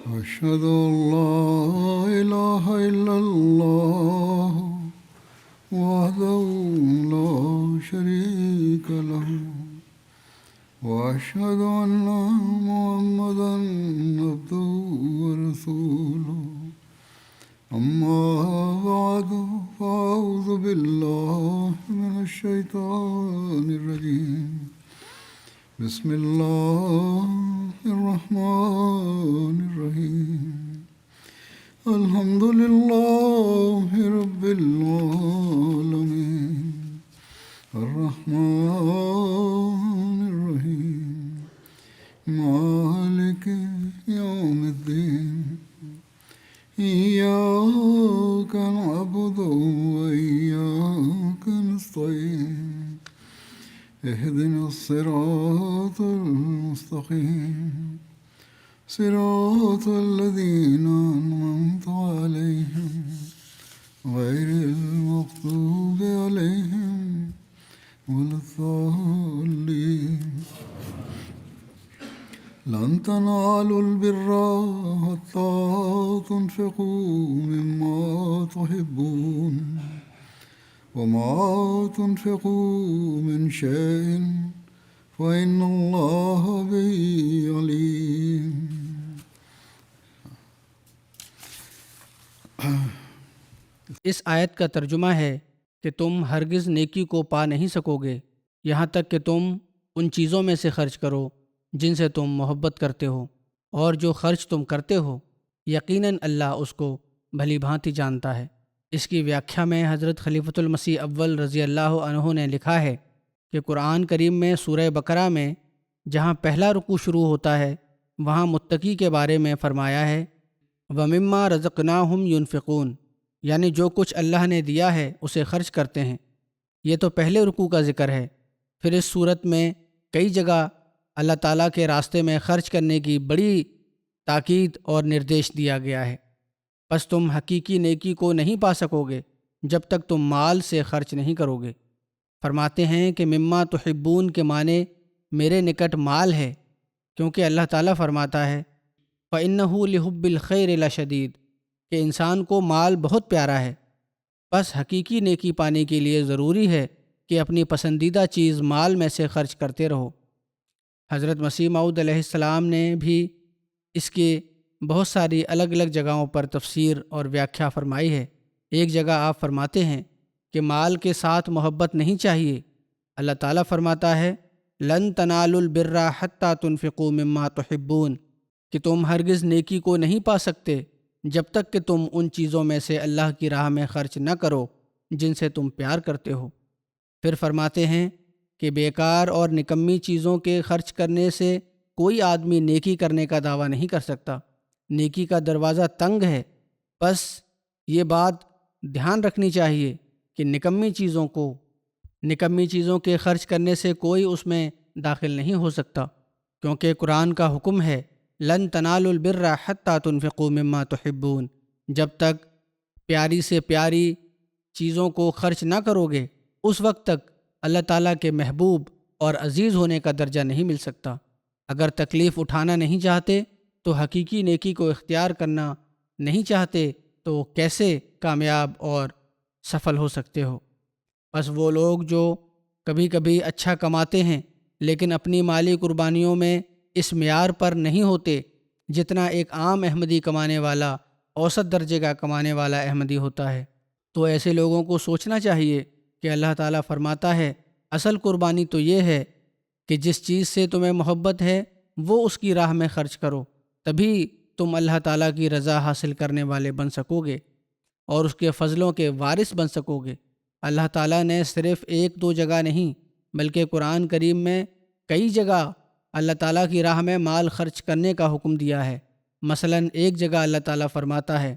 أشهد أن لا إله إلا الله وحده لا شريك له وأشهد أن محمدا عبده ورسوله أما بعد فأعوذ بالله من الشيطان الرجيم بسم الله الرحمن الرحيم الحمد لله رب العالمين الرحمن الرحيم مالك يوم الدين إياك نعبد وإياك نستعين اهدنا الصراط المستقيم صراط الذين أنعمت عليهم غير المغضوب عليهم ولا الضالين لن تنالوا البر حتى تنفقوا مما تحبون وما تنفقوا من شيء فإن الله به عليم. اس آیت کا ترجمہ ہے کہ تم ہرگز نیکی کو پا نہیں سکو گے یہاں تک کہ تم ان چیزوں میں سے خرچ کرو جن سے تم محبت کرتے ہو، اور جو خرچ تم کرتے ہو یقیناً اللہ اس کو بھلی بھانتی جانتا ہے۔ اس کی ویاکھیا میں حضرت خلیفۃ المسیح اول رضی اللہ عنہ نے لکھا ہے کہ قرآن کریم میں سورہ بقرہ میں جہاں پہلا رکوع شروع ہوتا ہے وہاں متقی کے بارے میں فرمایا ہے وَمِمَّا رَزَقْنَاهُمْ يُنْفِقُونَ، یعنی جو کچھ اللہ نے دیا ہے اسے خرچ کرتے ہیں۔ یہ تو پہلے رکوع کا ذکر ہے۔ پھر اس صورت میں کئی جگہ اللہ تعالیٰ کے راستے میں خرچ کرنے کی بڑی تاکید اور نردیش دیا گیا ہے۔ پس تم حقیقی نیکی کو نہیں پا سکو گے جب تک تم مال سے خرچ نہیں کرو گے۔ فرماتے ہیں کہ مما تحبون کے معنی میرے نکٹ مال ہے، کیونکہ اللہ تعالیٰ فرماتا ہے فَإِنَّهُ لِحُبِّ الْخَيْرِ لَشَدِيدٌ کہ انسان کو مال بہت پیارا ہے۔ بس حقیقی نیکی پانے کے لیے ضروری ہے کہ اپنی پسندیدہ چیز مال میں سے خرچ کرتے رہو۔ حضرت مسیح موعود علیہ السلام نے بھی اس کے بہت ساری الگ الگ جگہوں پر تفسیر اور ویاکھیا فرمائی ہے۔ ایک جگہ آپ فرماتے ہیں کہ مال کے ساتھ محبت نہیں چاہیے۔ اللہ تعالیٰ فرماتا ہے لن تنالوا البر حتى تنفقوا مما تحبون کہ تم ہرگز نیکی کو نہیں پا سکتے جب تک کہ تم ان چیزوں میں سے اللہ کی راہ میں خرچ نہ کرو جن سے تم پیار کرتے ہو۔ پھر فرماتے ہیں کہ بیکار اور نکمی چیزوں کے خرچ کرنے سے کوئی آدمی نیکی کرنے کا دعویٰ نہیں کر سکتا۔ نیکی کا دروازہ تنگ ہے۔ بس یہ بات دھیان رکھنی چاہیے کہ نکمی چیزوں کے خرچ کرنے سے کوئی اس میں داخل نہیں ہو سکتا، کیونکہ قرآن کا حکم ہے لن تنالوا البر حتى تنفقوا مما تحبون، جب تک پیاری سے پیاری چیزوں کو خرچ نہ کرو گے اس وقت تک اللہ تعالیٰ کے محبوب اور عزیز ہونے کا درجہ نہیں مل سکتا۔ اگر تکلیف اٹھانا نہیں چاہتے تو حقیقی نیکی کو اختیار کرنا نہیں چاہتے تو کیسے کامیاب اور سفل ہو سکتے ہو؟ بس وہ لوگ جو کبھی کبھی اچھا کماتے ہیں لیکن اپنی مالی قربانیوں میں اس معیار پر نہیں ہوتے جتنا ایک عام احمدی کمانے والا، اوسط درجے کا کمانے والا احمدی ہوتا ہے، تو ایسے لوگوں کو سوچنا چاہیے کہ اللہ تعالیٰ فرماتا ہے اصل قربانی تو یہ ہے کہ جس چیز سے تمہیں محبت ہے وہ اس کی راہ میں خرچ کرو، تبھی تم اللہ تعالیٰ کی رضا حاصل کرنے والے بن سکو گے اور اس کے فضلوں کے وارث بن سکو گے۔ اللہ تعالیٰ نے صرف ایک دو جگہ نہیں بلکہ قرآن کریم میں کئی جگہ اللہ تعالیٰ کی راہ میں مال خرچ کرنے کا حکم دیا ہے۔ مثلا ایک جگہ اللہ تعالیٰ فرماتا ہے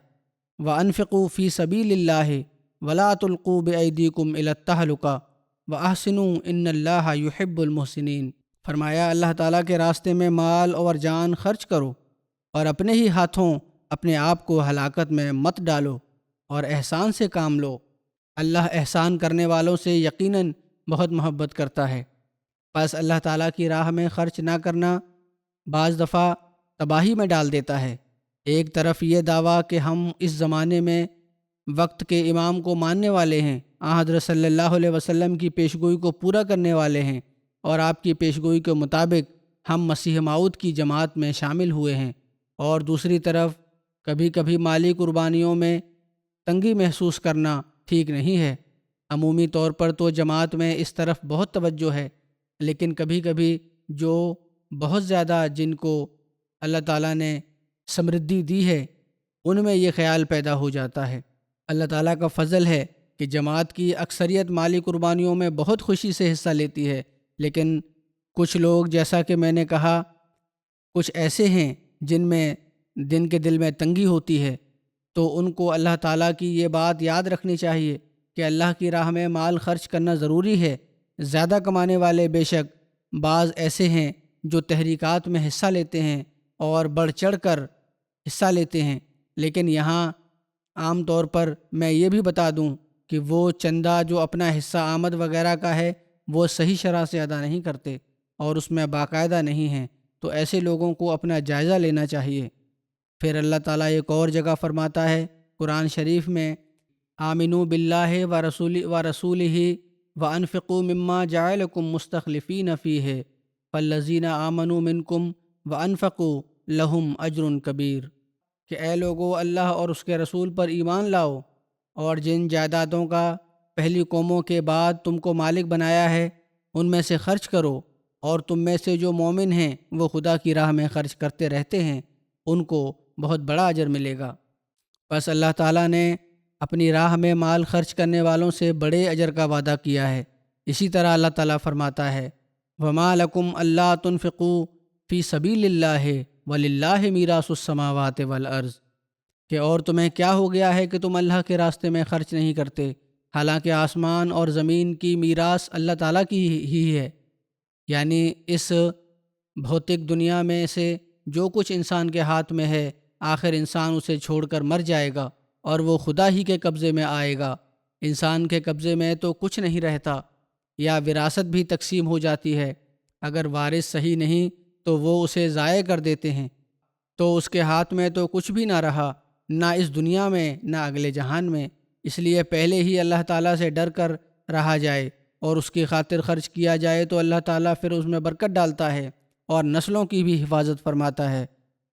وَأَنفِقُوا فِي سَبِيلِ اللَّهِ وَلَا تُلْقُوا بِأَيْدِيكُمْ إِلَى التَّهْلُكَةِ وَأَحْسِنُوا إِنَّ اللَّهَ يُحِبُّ الْمُحْسِنِينَ۔ فرمایا اللہ تعالیٰ کے راستے میں مال اور جان خرچ کرو اور اپنے ہی ہاتھوں اپنے آپ کو ہلاکت میں مت ڈالو اور احسان سے کام لو۔ اللہ احسان کرنے والوں سے یقیناً بہت محبت کرتا ہے۔ بس اللہ تعالیٰ کی راہ میں خرچ نہ کرنا بعض دفعہ تباہی میں ڈال دیتا ہے، ایک طرف یہ دعویٰ کہ ہم اس زمانے میں وقت کے امام کو ماننے والے ہیں، حضرت صلی اللہ علیہ وسلم کی پیشگوئی کو پورا کرنے والے ہیں، اور آپ کی پیشگوئی کے مطابق ہم مسیح موعود کی جماعت میں شامل ہوئے ہیں، اور دوسری طرف کبھی کبھی مالی قربانیوں میں تنگی محسوس کرنا ٹھیک نہیں ہے۔ عمومی طور پر تو جماعت میں اس طرف بہت توجہ ہے، لیکن کبھی کبھی جو بہت زیادہ جن کو اللہ تعالیٰ نے سمردھی دی ہے ان میں یہ خیال پیدا ہو جاتا ہے۔ اللہ تعالیٰ کا فضل ہے کہ جماعت کی اکثریت مالی قربانیوں میں بہت خوشی سے حصہ لیتی ہے، لیکن کچھ لوگ، جیسا کہ میں نے کہا، کچھ ایسے ہیں جن میں دن کے دل میں تنگی ہوتی ہے، تو ان کو اللہ تعالیٰ کی یہ بات یاد رکھنی چاہیے کہ اللہ کی راہ میں مال خرچ کرنا ضروری ہے۔ زیادہ کمانے والے بے شک بعض ایسے ہیں جو تحریکات میں حصہ لیتے ہیں اور بڑھ چڑھ کر حصہ لیتے ہیں، لیکن یہاں عام طور پر میں یہ بھی بتا دوں کہ وہ چندہ جو اپنا حصہ آمد وغیرہ کا ہے وہ صحیح شرح سے ادا نہیں کرتے اور اس میں باقاعدہ نہیں ہیں، تو ایسے لوگوں کو اپنا جائزہ لینا چاہیے۔ پھر اللہ تعالیٰ ایک اور جگہ فرماتا ہے قرآن شریف میں، آمنوا باللہ ورسولہ وانفقوا مما جعلکم مستخلفین فیہ فالذین آمنوا منکم وانفقوا لہم اجر کبیر، کہ اے لوگو اللہ اور اس کے رسول پر ایمان لاؤ اور جن جائیدادوں کا پہلی قوموں کے بعد تم کو مالک بنایا ہے ان میں سے خرچ کرو، اور تم میں سے جو مومن ہیں وہ خدا کی راہ میں خرچ کرتے رہتے ہیں، ان کو بہت بڑا اجر ملے گا۔ بس اللہ تعالیٰ نے اپنی راہ میں مال خرچ کرنے والوں سے بڑے اجر کا وعدہ کیا ہے۔ اسی طرح اللہ تعالیٰ فرماتا ہے، وَمَا لَكُمْ أَلَّا تُنْفِقُوا فِي سَبِيلِ اللَّهِ وَلِلَّهِ مِيرَاثُ السَّمَاوَاتِ وَالْأَرْضِ، کہ اور تمہیں کیا ہو گیا ہے کہ تم اللہ کے راستے میں خرچ نہیں کرتے، حالانکہ آسمان اور زمین کی میراث اللہ تعالیٰ کی ہی ہے۔ یعنی اس بھوتک دنیا میں سے جو کچھ انسان کے ہاتھ میں ہے، آخر انسان اسے چھوڑ کر مر جائے گا اور وہ خدا ہی کے قبضے میں آئے گا۔ انسان کے قبضے میں تو کچھ نہیں رہتا، یا وراثت بھی تقسیم ہو جاتی ہے، اگر وارث صحیح نہیں تو وہ اسے ضائع کر دیتے ہیں، تو اس کے ہاتھ میں تو کچھ بھی نہ رہا، نہ اس دنیا میں نہ اگلے جہان میں۔ اس لیے پہلے ہی اللہ تعالیٰ سے ڈر کر رہا جائے اور اس کی خاطر خرچ کیا جائے تو اللہ تعالیٰ پھر اس میں برکت ڈالتا ہے اور نسلوں کی بھی حفاظت فرماتا ہے۔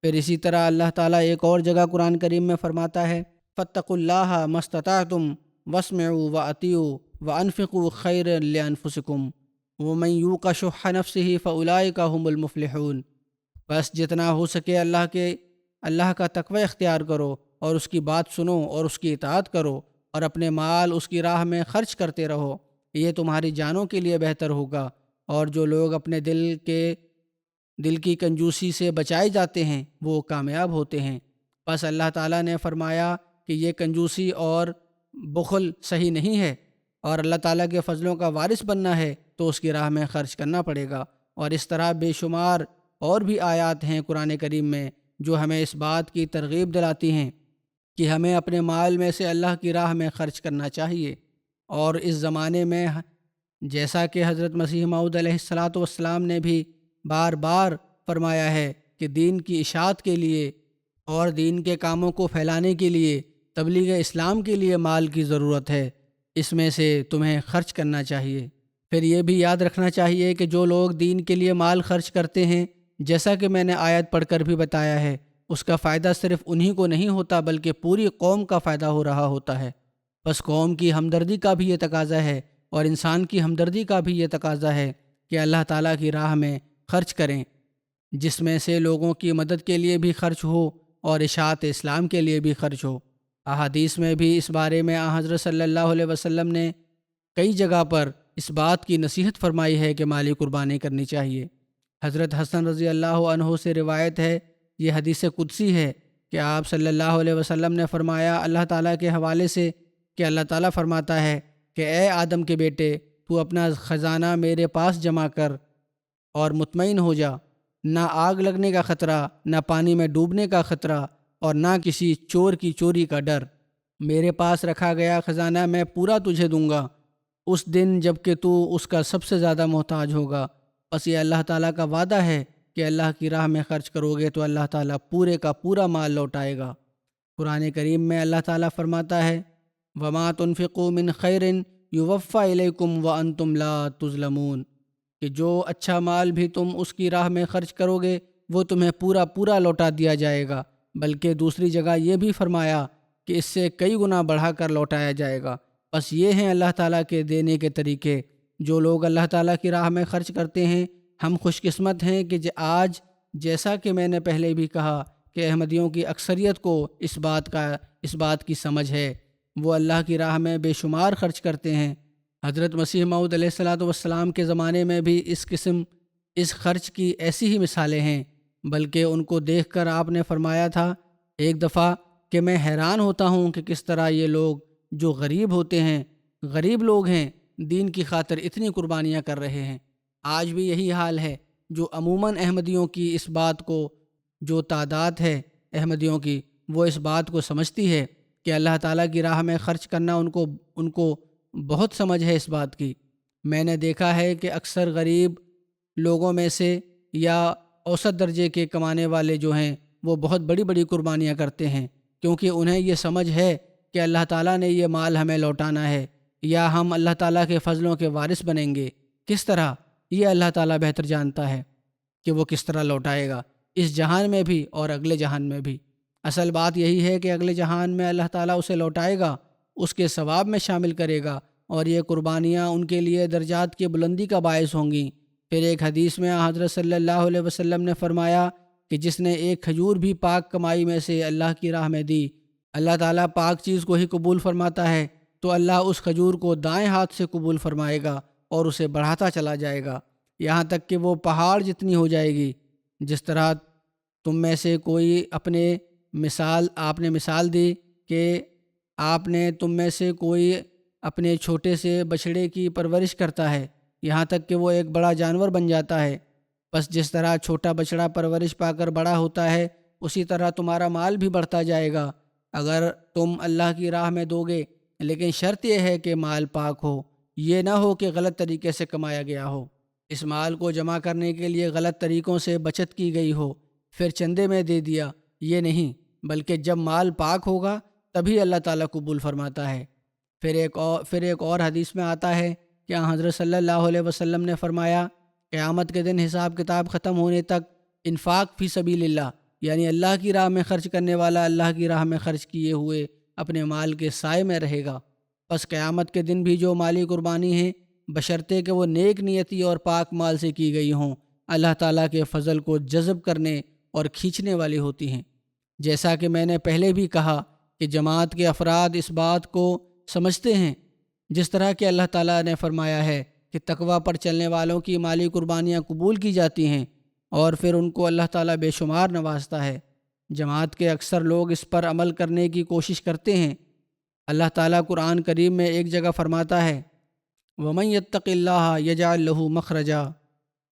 پھر اسی طرح اللہ تعالیٰ ایک اور جگہ قرآن کریم میں فرماتا ہے، فَاتَّقُوا اللَّهَ مَا اسْتَطَعْتُمْ وَاسْمَعُوا وَأَطِیعُوا وَأَنفِقُوا خَیْرًا لِأَنفُسِکُمْ وَمَن یُوقَ شُحَّ نَفْسِهِ فَأُولَٰئِکَ هُمُ الْمُفْلِحُونَ۔ بس جتنا ہو سکے اللہ کا تقوی اختیار کرو اور اس کی بات سنو اور اس کی اطاعت کرو، اور اپنے مال اس کی راہ میں خرچ کرتے رہو، یہ تمہاری جانوں کے لیے بہتر ہوگا۔ اور جو لوگ اپنے دل کی کنجوسی سے بچائے جاتے ہیں وہ کامیاب ہوتے ہیں۔ بس اللہ تعالیٰ نے فرمایا کہ یہ کنجوسی اور بخل صحیح نہیں ہے، اور اللہ تعالیٰ کے فضلوں کا وارث بننا ہے تو اس کی راہ میں خرچ کرنا پڑے گا۔ اور اس طرح بے شمار اور بھی آیات ہیں قرآن کریم میں جو ہمیں اس بات کی ترغیب دلاتی ہیں کہ ہمیں اپنے مال میں سے اللہ کی راہ میں خرچ کرنا چاہیے۔ اور اس زمانے میں جیسا کہ حضرت مسیح موعود علیہ السلام نے بھی بار بار فرمایا ہے کہ دین کی اشاعت کے لیے اور دین کے کاموں کو پھیلانے کے لیے، تبلیغ اسلام کے لیے مال کی ضرورت ہے، اس میں سے تمہیں خرچ کرنا چاہیے۔ پھر یہ بھی یاد رکھنا چاہیے کہ جو لوگ دین کے لیے مال خرچ کرتے ہیں، جیسا کہ میں نے آیت پڑھ کر بھی بتایا ہے، اس کا فائدہ صرف انہی کو نہیں ہوتا بلکہ پوری قوم کا فائدہ ہو رہا ہوتا ہے۔ بس قوم کی ہمدردی کا بھی یہ تقاضا ہے اور انسان کی ہمدردی کا بھی یہ تقاضا ہے کہ اللہ تعالیٰ کی راہ میں خرچ کریں، جس میں سے لوگوں کی مدد کے لیے بھی خرچ ہو اور اشاعت اسلام کے لیے بھی خرچ ہو۔ احادیث میں بھی اس بارے میں حضرت صلی اللہ علیہ وسلم نے کئی جگہ پر اس بات کی نصیحت فرمائی ہے کہ مالی قربانی کرنی چاہیے۔ حضرت حسن رضی اللہ عنہ سے روایت ہے، یہ حدیث قدسی ہے کہ آپ صلی اللہ علیہ وسلم نے فرمایا اللہ تعالیٰ کے حوالے سے کہ اللہ تعالیٰ فرماتا ہے کہ اے آدم کے بیٹے، تو اپنا خزانہ میرے پاس جمع کر اور مطمئن ہو جا، نہ آگ لگنے کا خطرہ، نہ پانی میں ڈوبنے کا خطرہ، اور نہ کسی چور کی چوری کا ڈر۔ میرے پاس رکھا گیا خزانہ میں پورا تجھے دوں گا اس دن جب کہ تو اس کا سب سے زیادہ محتاج ہوگا۔ بس یہ اللہ تعالیٰ کا وعدہ ہے کہ اللہ کی راہ میں خرچ کرو گے تو اللہ تعالیٰ پورے کا پورا مال لوٹائے گا۔ قرآن کریم میں اللہ تعالیٰ فرماتا ہے وَمَا تُنْفِقُوا مِنْ خَيْرٍ يُوَفَّ إِلَيْكُمْ وَأَنْتُمْ لَا تُظْلَمُونَ، کہ جو اچھا مال بھی تم اس کی راہ میں خرچ کرو گے وہ تمہیں پورا پورا لوٹا دیا جائے گا، بلکہ دوسری جگہ یہ بھی فرمایا کہ اس سے کئی گنا بڑھا کر لوٹایا جائے گا۔ بس یہ ہیں اللہ تعالیٰ کے دینے کے طریقے۔ جو لوگ اللہ تعالیٰ کی راہ میں خرچ کرتے ہیں، ہم خوش قسمت ہیں کہ آج جیسا کہ میں نے پہلے بھی کہا کہ احمدیوں کی اکثریت کو اس بات کی سمجھ ہے، وہ اللہ کی راہ میں بے شمار خرچ کرتے ہیں۔ حضرت مسیح موعود علیہ الصلاۃ والسلام کے زمانے میں بھی اس خرچ کی ایسی ہی مثالیں ہیں، بلکہ ان کو دیکھ کر آپ نے فرمایا تھا ایک دفعہ کہ میں حیران ہوتا ہوں کہ کس طرح یہ لوگ جو غریب لوگ ہیں دین کی خاطر اتنی قربانیاں کر رہے ہیں۔ آج بھی یہی حال ہے، جو عموماً احمدیوں کی اس بات کو، جو تعداد ہے احمدیوں کی، وہ اس بات کو سمجھتی ہے کہ اللہ تعالیٰ کی راہ میں خرچ کرنا ان کو بہت سمجھ ہے اس بات کی۔ میں نے دیکھا ہے کہ اکثر غریب لوگوں میں سے یا اوسط درجے کے کمانے والے جو ہیں وہ بہت بڑی بڑی قربانیاں کرتے ہیں، کیونکہ انہیں یہ سمجھ ہے کہ اللہ تعالیٰ نے یہ مال ہمیں لوٹانا ہے یا ہم اللہ تعالیٰ کے فضلوں کے وارث بنیں گے۔ کس طرح؟ یہ اللہ تعالیٰ بہتر جانتا ہے کہ وہ کس طرح لوٹائے گا، اس جہان میں بھی اور اگلے جہان میں بھی۔ اصل بات یہی ہے کہ اگلے جہان میں اللہ تعالیٰ اسے لوٹائے گا، اس کے ثواب میں شامل کرے گا، اور یہ قربانیاں ان کے لیے درجات کی بلندی کا باعث ہوں گی۔ پھر ایک حدیث میں حضرت صلی اللہ علیہ وسلم نے فرمایا کہ جس نے ایک کھجور بھی پاک کمائی میں سے اللہ کی راہ میں دی، اللہ تعالیٰ پاک چیز کو ہی قبول فرماتا ہے تو اللہ اس کھجور کو دائیں ہاتھ سے قبول فرمائے گا اور اسے بڑھاتا چلا جائے گا، یہاں تک کہ وہ پہاڑ جتنی ہو جائے گی۔ جس طرح تم میں سے کوئی آپ نے مثال دی کہ تم میں سے کوئی اپنے چھوٹے سے بچڑے کی پرورش کرتا ہے یہاں تک کہ وہ ایک بڑا جانور بن جاتا ہے، بس جس طرح چھوٹا بچڑا پرورش پا کر بڑا ہوتا ہے اسی طرح تمہارا مال بھی بڑھتا جائے گا اگر تم اللہ کی راہ میں دو گے، لیکن شرط یہ ہے کہ مال پاک ہو، یہ نہ ہو کہ غلط طریقے سے کمایا گیا ہو، اس مال کو جمع کرنے کے لیے غلط طریقوں سے بچت کی گئی ہو پھر چندے میں دے دیا، یہ نہیں، بلکہ جب مال پاک ہوگا تبھی اللہ تعالیٰ قبول فرماتا ہے۔ پھر ایک اور حدیث میں آتا ہے کہ حضرت صلی اللہ علیہ وسلم نے فرمایا قیامت کے دن حساب کتاب ختم ہونے تک انفاق فی سبیل اللہ، یعنی اللہ کی راہ میں خرچ کرنے والا اللہ کی راہ میں خرچ کیے ہوئے اپنے مال کے سائے میں رہے گا۔ پس قیامت کے دن بھی جو مالی قربانی ہیں بشرطے کہ وہ نیک نیتی اور پاک مال سے کی گئی ہوں، اللہ تعالیٰ کے فضل کو جذب کرنے اور کھینچنے والی ہوتی ہیں۔ جیسا کہ میں نے پہلے بھی کہا کہ جماعت کے افراد اس بات کو سمجھتے ہیں، جس طرح کہ اللہ تعالیٰ نے فرمایا ہے کہ تقوی پر چلنے والوں کی مالی قربانیاں قبول کی جاتی ہیں اور پھر ان کو اللہ تعالیٰ بے شمار نوازتا ہے۔ جماعت کے اکثر لوگ اس پر عمل کرنے کی کوشش کرتے ہیں۔ اللہ تعالیٰ قرآن کریم میں ایک جگہ فرماتا ہے وَمَن يَتَّقِ اللَّهَ يَجْعَل لَّهُ مَخْرَجًا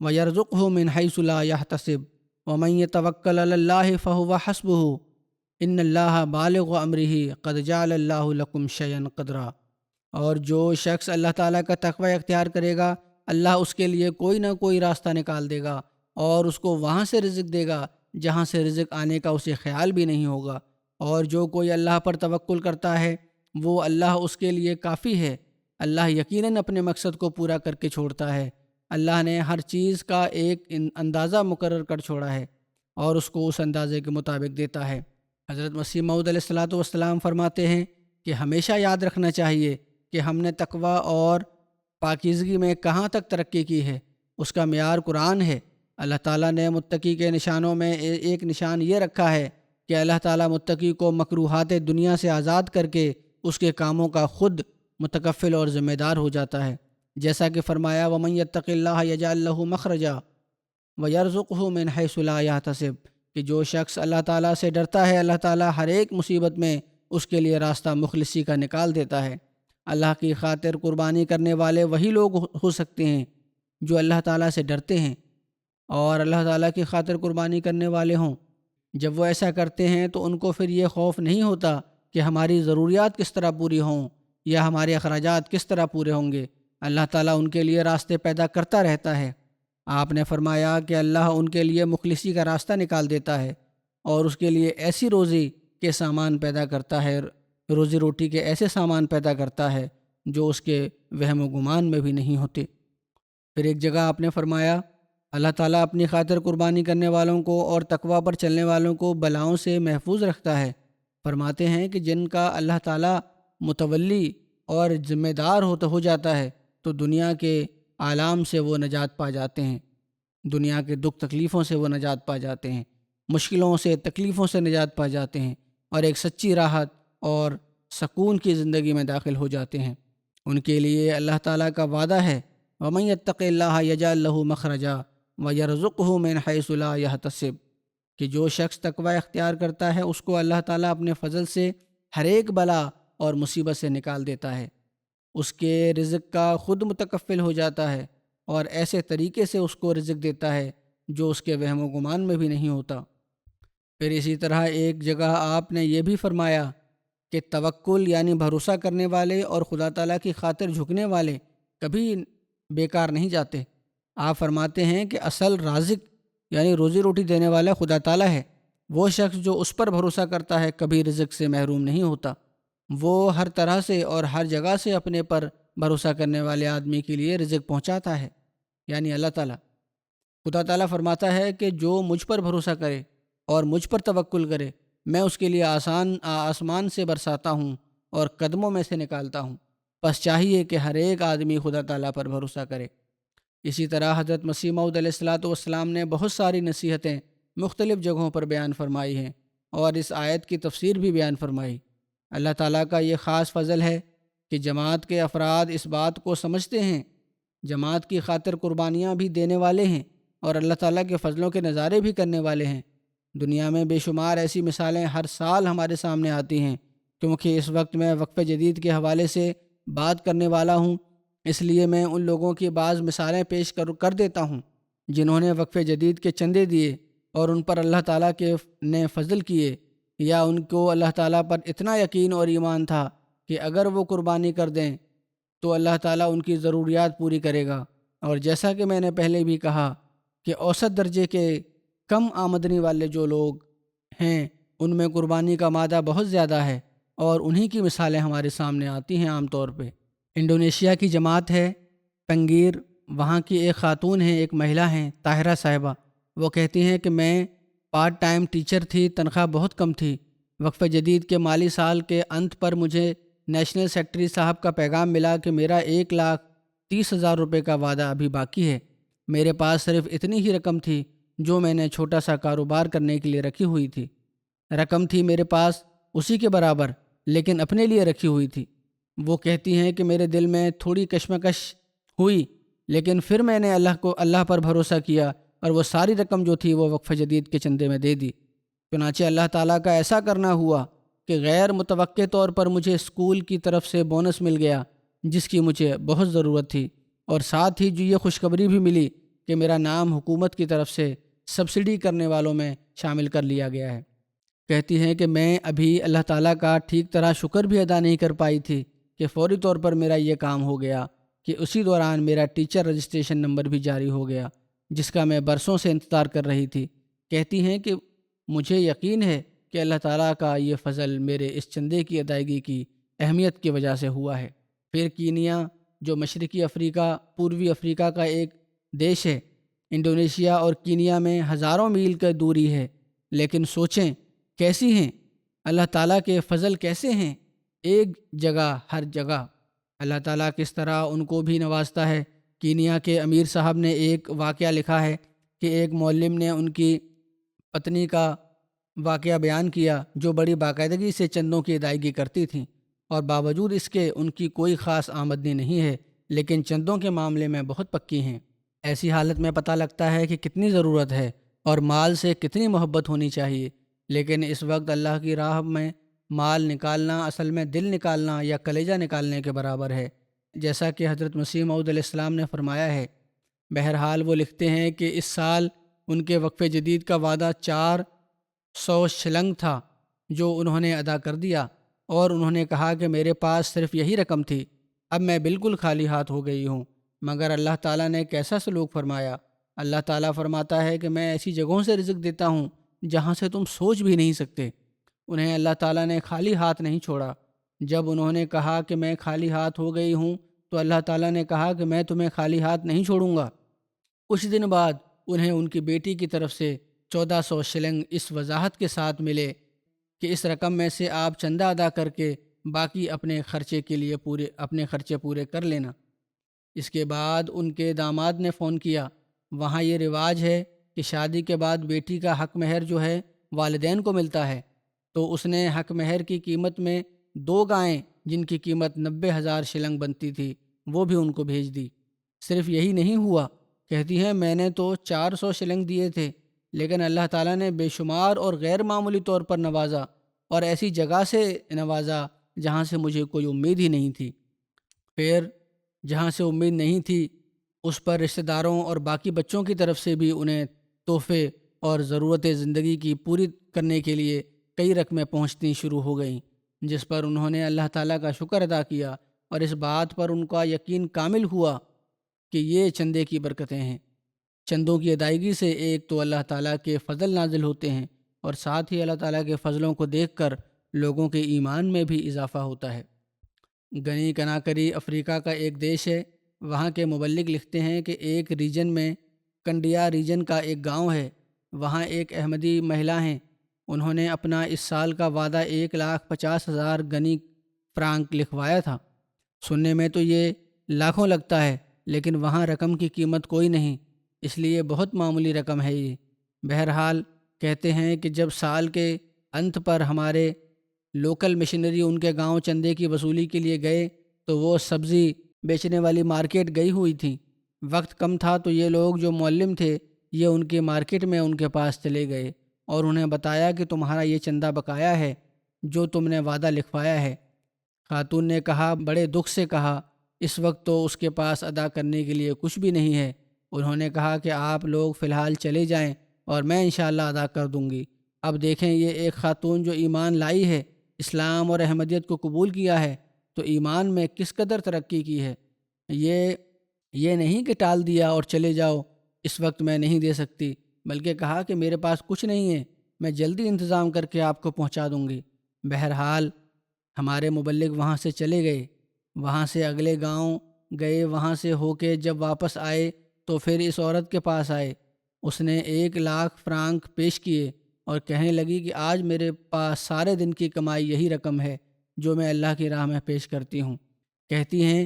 وَيَرْزُقْهُ مِنْ حَيْثُ لَا يَحْتَسِبُ وَمَن يَتَوَكَّلْ عَلَى اللَّهِ فَهُوَ حَسْبُهُ إِنَّ اللَّهَ بَالِغُ أَمْرِهِ قَدْ جَعَلَ اللَّهُ لَكُمْ شَيْئًا قَدْرًا، اور جو شخص اللہ تعالیٰ کا تقوی اختیار کرے گا اللہ اس کے لیے کوئی نہ کوئی راستہ نکال دے گا اور اس کو وہاں سے رزق دے گا جہاں سے رزق آنے کا اسے خیال بھی نہیں ہوگا، اور جو کوئی اللہ پر توکل کرتا ہے وہ اللہ اس کے لیے کافی ہے۔ اللہ یقیناً اپنے مقصد کو پورا کر کے چھوڑتا ہے۔ اللہ نے ہر چیز کا ایک اندازہ مقرر کر چھوڑا ہے اور اس کو اس اندازے کے مطابق دیتا ہے۔ حضرت مسیح موعود علیہ الصلاۃ والسلام فرماتے ہیں کہ ہمیشہ یاد رکھنا چاہیے کہ ہم نے تقوی اور پاکیزگی میں کہاں تک ترقی کی ہے، اس کا معیار قرآن ہے۔ اللہ تعالیٰ نے متقی کے نشانوں میں ایک نشان یہ رکھا ہے کہ اللہ تعالیٰ متقی کو مکروہات دنیا سے آزاد کر کے اس کے کاموں کا خود متکفل اور ذمہ دار ہو جاتا ہے، جیسا کہ فرمایا وَمَن يَتَّقِ اللَّهَ يَجْعَل لَّهُ مَخْرَجًا وَيَرْزُقْهُ مِنْ حَيْثُ لَا يَحْتَسِبُ، کہ جو شخص اللہ تعالیٰ سے ڈرتا ہے اللہ تعالیٰ ہر ایک مصیبت میں اس کے لیے راستہ مخلصی کا نکال دیتا ہے۔ اللہ کی خاطر قربانی کرنے والے وہی لوگ ہو سکتے ہیں جو اللہ تعالیٰ سے ڈرتے ہیں اور اللہ تعالیٰ کی خاطر قربانی کرنے والے ہوں۔ جب وہ ایسا کرتے ہیں تو ان کو پھر یہ خوف نہیں ہوتا کہ ہماری ضروریات کس طرح پوری ہوں یا ہمارے اخراجات کس طرح پورے ہوں گے۔ اللہ تعالیٰ ان کے لیے راستے پیدا کرتا رہتا ہے۔ آپ نے فرمایا کہ اللہ ان کے لیے مخلصی کا راستہ نکال دیتا ہے اور اس کے لیے ایسی روزی کے سامان پیدا کرتا ہے، روزی روٹی کے ایسے سامان پیدا کرتا ہے جو اس کے وہم و گمان میں بھی نہیں ہوتے۔ پھر ایک جگہ آپ نے فرمایا اللہ تعالیٰ اپنی خاطر قربانی کرنے والوں کو اور تقوی پر چلنے والوں کو بلاؤں سے محفوظ رکھتا ہے۔ فرماتے ہیں کہ جن کا اللہ تعالیٰ متولی اور ذمہ دار ہو جاتا ہے تو دنیا کے عالم سے وہ نجات پا جاتے ہیں، دنیا کے دکھ تکلیفوں سے وہ نجات پا جاتے ہیں، مشکلوں سے تکلیفوں سے نجات پا جاتے ہیں اور ایک سچی راحت اور سکون کی زندگی میں داخل ہو جاتے ہیں۔ ان کے لیے اللہ تعالیٰ کا وعدہ ہے وَمَن يَتَّقِ اللَّهَ يَجْعَل لَّهُ مَخْرَجًا وَيَرْزُقْهُ مِنْ حَيْثُ لَا يَحْتَسِبُ کہ جو شخص تقوی اختیار کرتا ہے اس کو اللہ تعالیٰ اپنے فضل سے ہر ایک بلا اور مصیبت سے نکال دیتا ہے، اس کے رزق کا خود متکفل ہو جاتا ہے اور ایسے طریقے سے اس کو رزق دیتا ہے جو اس کے وہم و گمان میں بھی نہیں ہوتا۔ پھر اسی طرح ایک جگہ آپ نے یہ بھی فرمایا کہ توکل یعنی بھروسہ کرنے والے اور خدا تعالیٰ کی خاطر جھکنے والے کبھی بیکار نہیں جاتے۔ آپ فرماتے ہیں کہ اصل رازق یعنی روزی روٹی دینے والا خدا تعالیٰ ہے، وہ شخص جو اس پر بھروسہ کرتا ہے کبھی رزق سے محروم نہیں ہوتا۔ وہ ہر طرح سے اور ہر جگہ سے اپنے پر بھروسہ کرنے والے آدمی کے لیے رزق پہنچاتا ہے، یعنی اللہ تعالیٰ۔ خدا تعالیٰ فرماتا ہے کہ جو مجھ پر بھروسہ کرے اور مجھ پر توکل کرے میں اس کے لیے آسمان سے برساتا ہوں اور قدموں میں سے نکالتا ہوں۔ بس چاہیے کہ ہر ایک آدمی خدا تعالیٰ پر بھروسہ کرے۔ اسی طرح حضرت مسیح موعود علیہ الصلاۃ والسلام نے بہت ساری نصیحتیں مختلف جگہوں پر بیان فرمائی ہیں اور اس آیت کی تفسیر بھی بیان فرمائی۔ اللہ تعالیٰ کا یہ خاص فضل ہے کہ جماعت کے افراد اس بات کو سمجھتے ہیں، جماعت کی خاطر قربانیاں بھی دینے والے ہیں اور اللہ تعالیٰ کے فضلوں کے نظارے بھی کرنے والے ہیں۔ دنیا میں بے شمار ایسی مثالیں ہر سال ہمارے سامنے آتی ہیں۔ کیونکہ اس وقت میں وقف جدید کے حوالے سے بات کرنے والا ہوں، اس لیے میں ان لوگوں کی بعض مثالیں پیش کر دیتا ہوں جنہوں نے وقف جدید کے چندے دیے اور ان پر اللہ تعالیٰ نے فضل کیے، یا ان کو اللہ تعالیٰ پر اتنا یقین اور ایمان تھا کہ اگر وہ قربانی کر دیں تو اللہ تعالیٰ ان کی ضروریات پوری کرے گا۔ اور جیسا کہ میں نے پہلے بھی کہا کہ اوسط درجے کے کم آمدنی والے جو لوگ ہیں ان میں قربانی کا مادہ بہت زیادہ ہے، اور انہی کی مثالیں ہمارے سامنے آتی ہیں عام طور پہ۔ انڈونیشیا کی جماعت ہے پنگیر، وہاں کی ایک خاتون ہیں، ایک مہیلا ہیں طاہرہ صاحبہ۔ وہ کہتی ہیں کہ میں پارٹ ٹائم ٹیچر تھی، تنخواہ بہت کم تھی۔ وقف جدید کے مالی سال کے انت پر مجھے نیشنل سیکرٹری صاحب کا پیغام ملا کہ میرا 1,30,000 روپے کا وعدہ ابھی باقی ہے۔ میرے پاس صرف اتنی ہی رقم تھی جو میں نے چھوٹا سا کاروبار کرنے کے لیے رکھی ہوئی تھی۔ رقم تھی میرے پاس اسی کے برابر، لیکن اپنے لیے رکھی ہوئی تھی۔ وہ کہتی ہیں کہ میرے دل میں تھوڑی کشمکش ہوئی، لیکن پھر میں نے اللہ پر بھروسہ کیا اور وہ ساری رقم جو تھی وہ وقف جدید کے چندے میں دے دی۔ چنانچہ اللہ تعالیٰ کا ایسا کرنا ہوا کہ غیر متوقع طور پر مجھے اسکول کی طرف سے بونس مل گیا جس کی مجھے بہت ضرورت تھی، اور ساتھ ہی جو یہ خوشخبری بھی ملی کہ میرا نام حکومت کی طرف سے سبسڈی کرنے والوں میں شامل کر لیا گیا ہے۔ کہتی ہیں کہ میں ابھی اللہ تعالیٰ کا ٹھیک طرح شکر بھی ادا نہیں کر پائی تھی کہ فوری طور پر میرا یہ کام ہو گیا کہ اسی دوران میرا ٹیچر رجسٹریشن نمبر بھی جاری ہو گیا جس کا میں برسوں سے انتظار کر رہی تھی۔ کہتی ہیں کہ مجھے یقین ہے کہ اللہ تعالیٰ کا یہ فضل میرے اس چندے کی ادائیگی کی اہمیت کی وجہ سے ہوا ہے۔ پھر کینیا جو مشرقی افریقہ پوروی افریقہ کا ایک دیش ہے، انڈونیشیا اور کینیا میں ہزاروں میل کی دوری ہے، لیکن سوچیں کیسی ہیں اللہ تعالیٰ کے فضل کیسے ہیں، ایک جگہ ہر جگہ اللہ تعالیٰ کس طرح ان کو بھی نوازتا ہے۔ کینیا کے امیر صاحب نے ایک واقعہ لکھا ہے کہ ایک معلم نے ان کی پتنی کا واقعہ بیان کیا جو بڑی باقاعدگی سے چندوں کی ادائیگی کرتی تھیں، اور باوجود اس کے ان کی کوئی خاص آمدنی نہیں ہے، لیکن چندوں کے معاملے میں بہت پکی ہیں۔ ایسی حالت میں پتہ لگتا ہے کہ کتنی ضرورت ہے اور مال سے کتنی محبت ہونی چاہیے، لیکن اس وقت اللہ کی راہ میں مال نکالنا اصل میں دل نکالنا یا کلیجہ نکالنے کے برابر ہے، جیسا کہ حضرت مسیح موعود علیہ السلام نے فرمایا ہے۔ بہرحال وہ لکھتے ہیں کہ اس سال ان کے وقف جدید کا وعدہ 400 شلنگ تھا جو انہوں نے ادا کر دیا، اور انہوں نے کہا کہ میرے پاس صرف یہی رقم تھی، اب میں بالکل خالی ہاتھ ہو گئی ہوں۔ مگر اللہ تعالیٰ نے کیسا سلوک فرمایا، اللہ تعالیٰ فرماتا ہے کہ میں ایسی جگہوں سے رزق دیتا ہوں جہاں سے تم سوچ بھی نہیں سکتے۔ انہیں اللہ تعالیٰ نے خالی ہاتھ نہیں چھوڑا۔ جب انہوں نے کہا کہ میں خالی ہاتھ ہو گئی ہوں تو اللہ تعالیٰ نے کہا کہ میں تمہیں خالی ہاتھ نہیں چھوڑوں گا۔ کچھ دن بعد انہیں ان کی بیٹی کی طرف سے 1400 شلنگ اس وضاحت کے ساتھ ملے کہ اس رقم میں سے آپ چندہ ادا کر کے باقی اپنے خرچے کے لیے اپنے خرچے پورے کر لینا۔ اس کے بعد ان کے داماد نے فون کیا۔ وہاں یہ رواج ہے کہ شادی کے بعد بیٹی کا حق مہر جو ہے والدین کو ملتا ہے، تو اس نے حق مہر کی قیمت میں 2 گائیں جن کی قیمت 90,000 شلنگ بنتی تھی وہ بھی ان کو بھیج دی۔ صرف یہی نہیں ہوا، کہتی ہیں میں نے تو 400 شلنگ دیے تھے، لیکن اللہ تعالیٰ نے بے شمار اور غیر معمولی طور پر نوازا، اور ایسی جگہ سے نوازا جہاں سے مجھے کوئی امید ہی نہیں تھی۔ پھر جہاں سے امید نہیں تھی اس پر رشتہ داروں اور باقی بچوں کی طرف سے بھی انہیں تحفے اور ضرورت زندگی کی پوری کرنے کے لیے کئی رقمیں پہنچنی شروع ہو گئیں، جس پر انہوں نے اللہ تعالیٰ کا شکر ادا کیا، اور اس بات پر ان کا یقین کامل ہوا کہ یہ چندے کی برکتیں ہیں۔ چندوں کی ادائیگی سے ایک تو اللہ تعالیٰ کے فضل نازل ہوتے ہیں، اور ساتھ ہی اللہ تعالیٰ کے فضلوں کو دیکھ کر لوگوں کے ایمان میں بھی اضافہ ہوتا ہے۔ گنی کناکری افریقہ کا ایک دیش ہے۔ وہاں کے مبلغ لکھتے ہیں کہ ایک ریجن میں کنڈیا ریجن کا ایک گاؤں ہے، وہاں ایک احمدی مہیلا ہیں۔ انہوں نے اپنا اس سال کا وعدہ 1,50,000 گنی فرانک لکھوایا تھا۔ سننے میں تو یہ لاکھوں لگتا ہے، لیکن وہاں رقم کی قیمت کوئی نہیں، اس لیے بہت معمولی رقم ہے یہ۔ بہرحال کہتے ہیں کہ جب سال کے انت پر ہمارے لوکل مشنری ان کے گاؤں چندے کی وصولی کے لیے گئے تو وہ سبزی بیچنے والی مارکیٹ گئی ہوئی تھیں۔ وقت کم تھا تو یہ لوگ جو معلم تھے یہ ان کے مارکیٹ میں ان کے پاس چلے گئے اور انہیں بتایا کہ تمہارا یہ چندہ بقایا ہے جو تم نے وعدہ لکھوایا ہے۔ خاتون نے کہا، بڑے دکھ سے کہا، اس وقت تو اس کے پاس ادا کرنے کے لیے کچھ بھی نہیں ہے۔ انہوں نے کہا کہ آپ لوگ فی الحال چلے جائیں اور میں انشاءاللہ ادا کر دوں گی۔ اب دیکھیں یہ ایک خاتون جو ایمان لائی ہے، اسلام اور احمدیت کو قبول کیا ہے، تو ایمان میں کس قدر ترقی کی ہے۔ یہ نہیں کہ ٹال دیا اور چلے جاؤ، اس وقت میں نہیں دے سکتی، بلکہ کہا کہ میرے پاس کچھ نہیں ہے، میں جلدی انتظام کر کے آپ کو پہنچا دوں گی۔ بہرحال ہمارے مبلغ وہاں سے چلے گئے، وہاں سے اگلے گاؤں گئے، وہاں سے ہو کے جب واپس آئے تو پھر اس عورت کے پاس آئے۔ اس نے 1,00,000 فرانک پیش کیے اور کہنے لگی کہ آج میرے پاس سارے دن کی کمائی یہی رقم ہے جو میں اللہ کی راہ میں پیش کرتی ہوں۔ کہتی ہیں